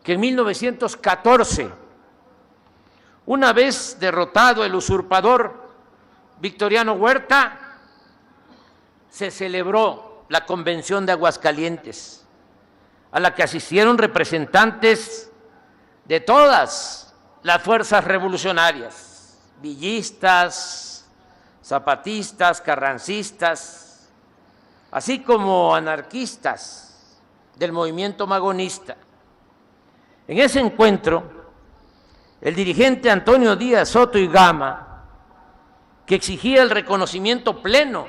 que en 1914, una vez derrotado el usurpador Victoriano Huerta, se celebró la Convención de Aguascalientes, a la que asistieron representantes de todas las fuerzas revolucionarias, villistas, zapatistas, carrancistas, así como anarquistas del movimiento magonista. En ese encuentro, el dirigente Antonio Díaz Soto y Gama, que exigía el reconocimiento pleno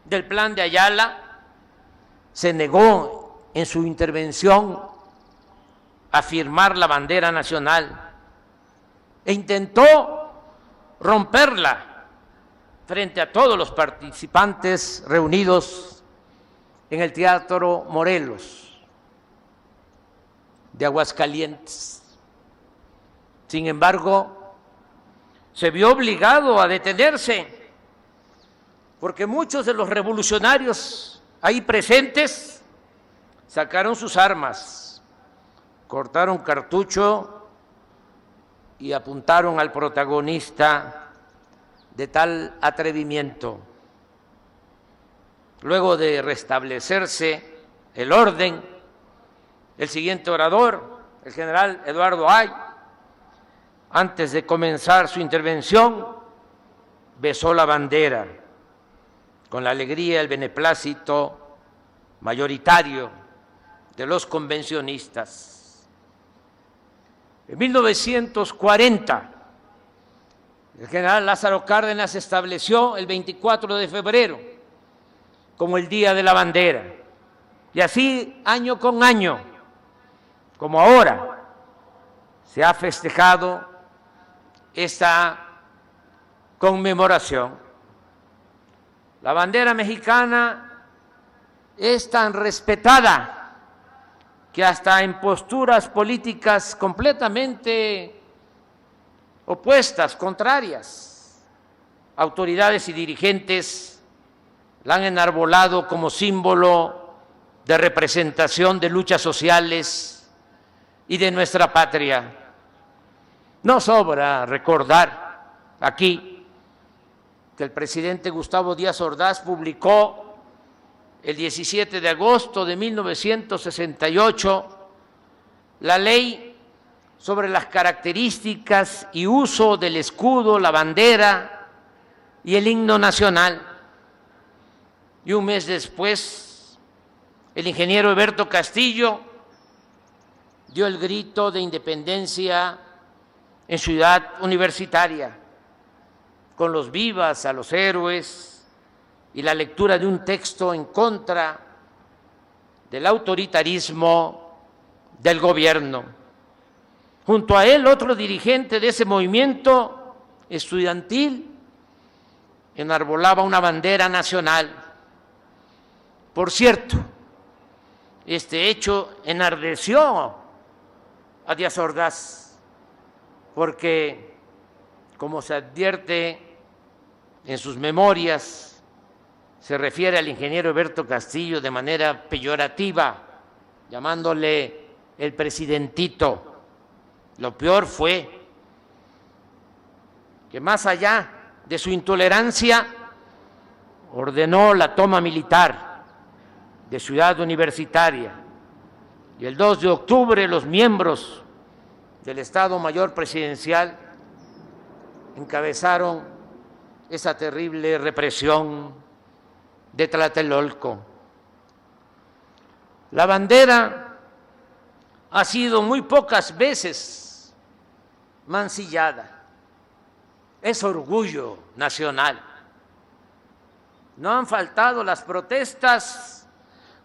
del Plan de Ayala, se negó en su intervención a firmar la bandera nacional e intentó romperla frente a todos los participantes reunidos en el Teatro Morelos de Aguascalientes. Sin embargo, se vio obligado a detenerse porque muchos de los revolucionarios ahí presentes sacaron sus armas, cortaron cartucho y apuntaron al protagonista de tal atrevimiento. Luego de restablecerse el orden, el siguiente orador, el general Eduardo Ay, antes de comenzar su intervención, besó la bandera con la alegría y el beneplácito mayoritario de los convencionistas. En 1940, el general Lázaro Cárdenas estableció el 24 de febrero como el Día de la Bandera. Y así, año con año, como ahora, se ha festejado esta conmemoración. La bandera mexicana es tan respetada que hasta en posturas políticas completamente opuestas, contrarias, autoridades y dirigentes la han enarbolado como símbolo de representación de luchas sociales y de nuestra patria. No sobra recordar aquí que el presidente Gustavo Díaz Ordaz publicó el 17 de agosto de 1968 la ley sobre las características y uso del escudo, la bandera y el himno nacional. Y un mes después, el ingeniero Eberto Castillo dio el grito de independencia en Ciudad Universitaria, con los vivas a los héroes y la lectura de un texto en contra del autoritarismo del gobierno. Junto a él, otro dirigente de ese movimiento estudiantil enarbolaba una bandera nacional. Por cierto, este hecho enardeció a Díaz Ordaz, porque, como se advierte en sus memorias, se refiere al ingeniero Eberto Castillo de manera peyorativa, llamándole el presidentito. Lo peor fue que, más allá de su intolerancia, ordenó la toma militar de Ciudad Universitaria. Y el 2 de octubre los miembros del Estado Mayor Presidencial encabezaron esa terrible represión de Tlatelolco. La bandera ha sido muy pocas veces mancillada. Es orgullo nacional. No han faltado las protestas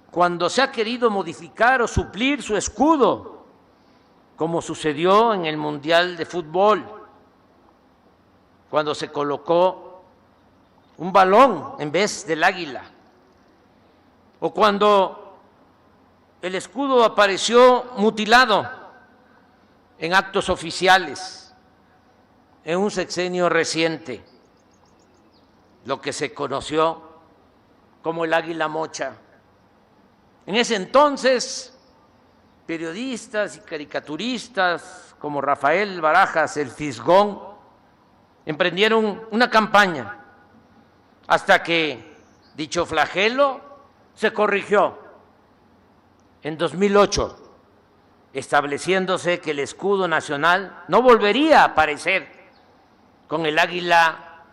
cuando se ha querido modificar o suplir su escudo, como sucedió en el Mundial de Fútbol, cuando se colocó un balón en vez del águila, o cuando el escudo apareció mutilado en actos oficiales en un sexenio reciente, lo que se conoció como el águila mocha. En ese entonces, periodistas y caricaturistas como Rafael Barajas, el Fisgón, emprendieron una campaña hasta que dicho flagelo se corrigió en 2008, estableciéndose que el escudo nacional no volvería a aparecer con el águila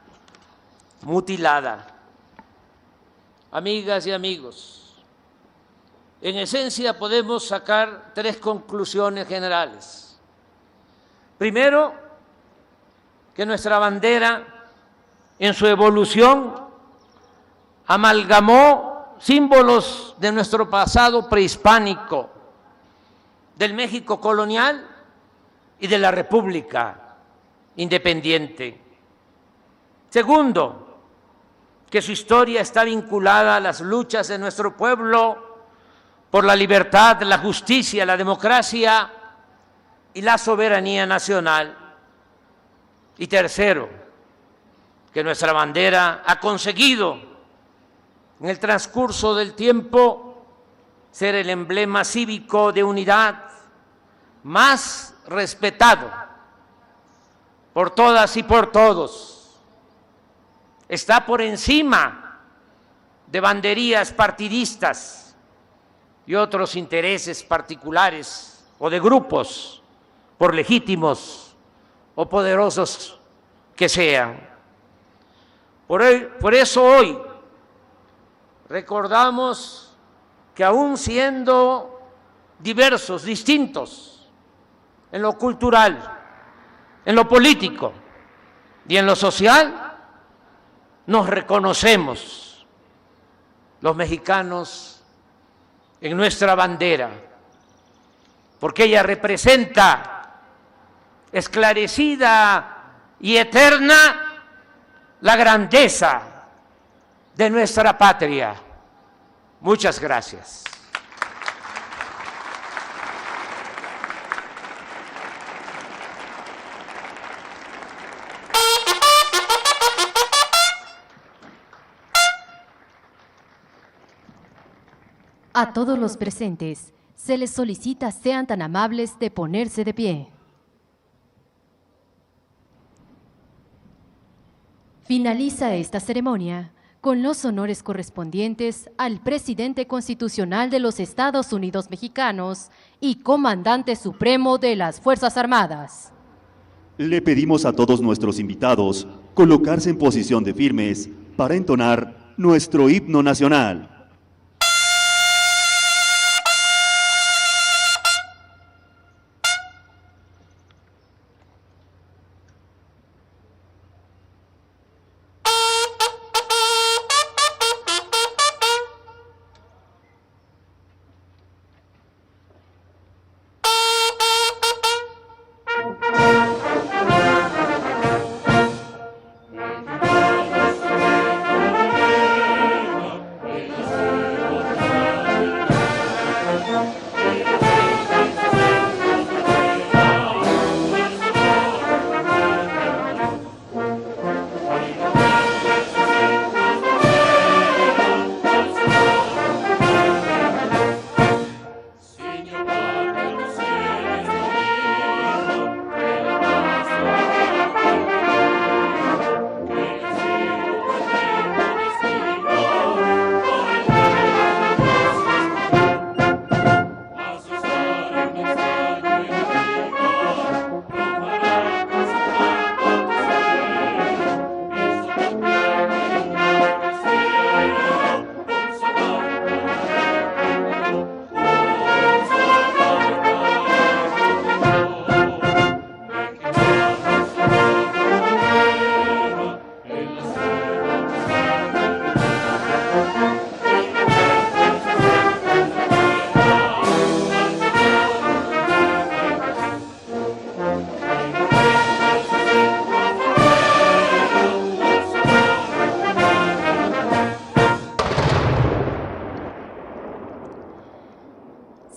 mutilada. Amigas y amigos, en esencia podemos sacar 3 conclusiones generales. Primero, que nuestra bandera, en su evolución, amalgamó símbolos de nuestro pasado prehispánico, del México colonial y de la República independiente. Segundo, que su historia está vinculada a las luchas de nuestro pueblo por la libertad, la justicia, la democracia y la soberanía nacional. Y tercero, que nuestra bandera ha conseguido en el transcurso del tiempo ser el emblema cívico de unidad más respetado por todas y por todos. Está por encima de banderías partidistas y otros intereses particulares o de grupos, por legítimos o poderosos que sean. Por eso hoy recordamos que aún siendo diversos, distintos en lo cultural, en lo político y en lo social, nos reconocemos los mexicanos en nuestra bandera, porque ella representa esclarecida y eterna la grandeza de nuestra patria. Muchas gracias. A todos los presentes se les solicita sean tan amables de ponerse de pie. Finaliza esta ceremonia con los honores correspondientes al presidente constitucional de los Estados Unidos mexicanos y comandante supremo de las Fuerzas Armadas. Le pedimos a todos nuestros invitados colocarse en posición de firmes para entonar nuestro himno nacional.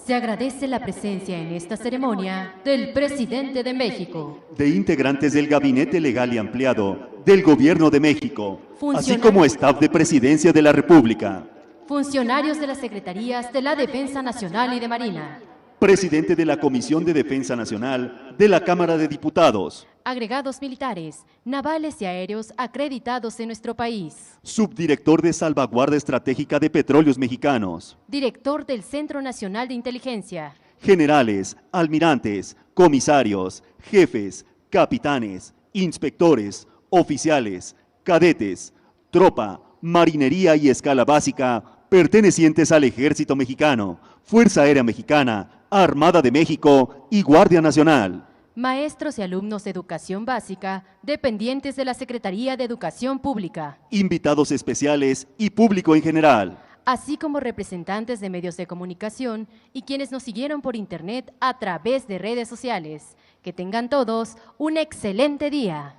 Se agradece la presencia en esta ceremonia del presidente de México, De integrantes del Gabinete Legal y Ampliado del Gobierno de México, así Funcionarios. como staff de Presidencia de la República, funcionarios de las Secretarías de la Defensa Nacional y de Marina, presidente de la Comisión de Defensa Nacional de la Cámara de Diputados, agregados militares, navales y aéreos acreditados en nuestro país, subdirector de Salvaguarda Estratégica de Petróleos Mexicanos, director del Centro Nacional de Inteligencia, generales, almirantes, comisarios, jefes, capitanes, inspectores, oficiales, cadetes, tropa, marinería y escala básica pertenecientes al Ejército Mexicano, Fuerza Aérea Mexicana, Armada de México y Guardia Nacional. maestros y alumnos de educación básica dependientes de la Secretaría de Educación Pública, Invitados especiales y público en general. así como representantes de medios de comunicación y quienes nos siguieron por internet a través de redes sociales. Que tengan todos un excelente día.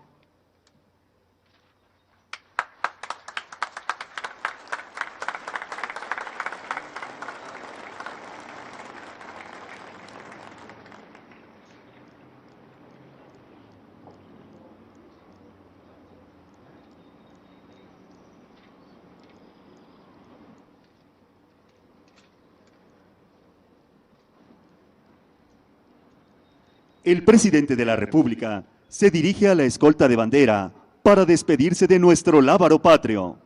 El presidente de la República se dirige a la escolta de bandera para despedirse de nuestro lábaro patrio.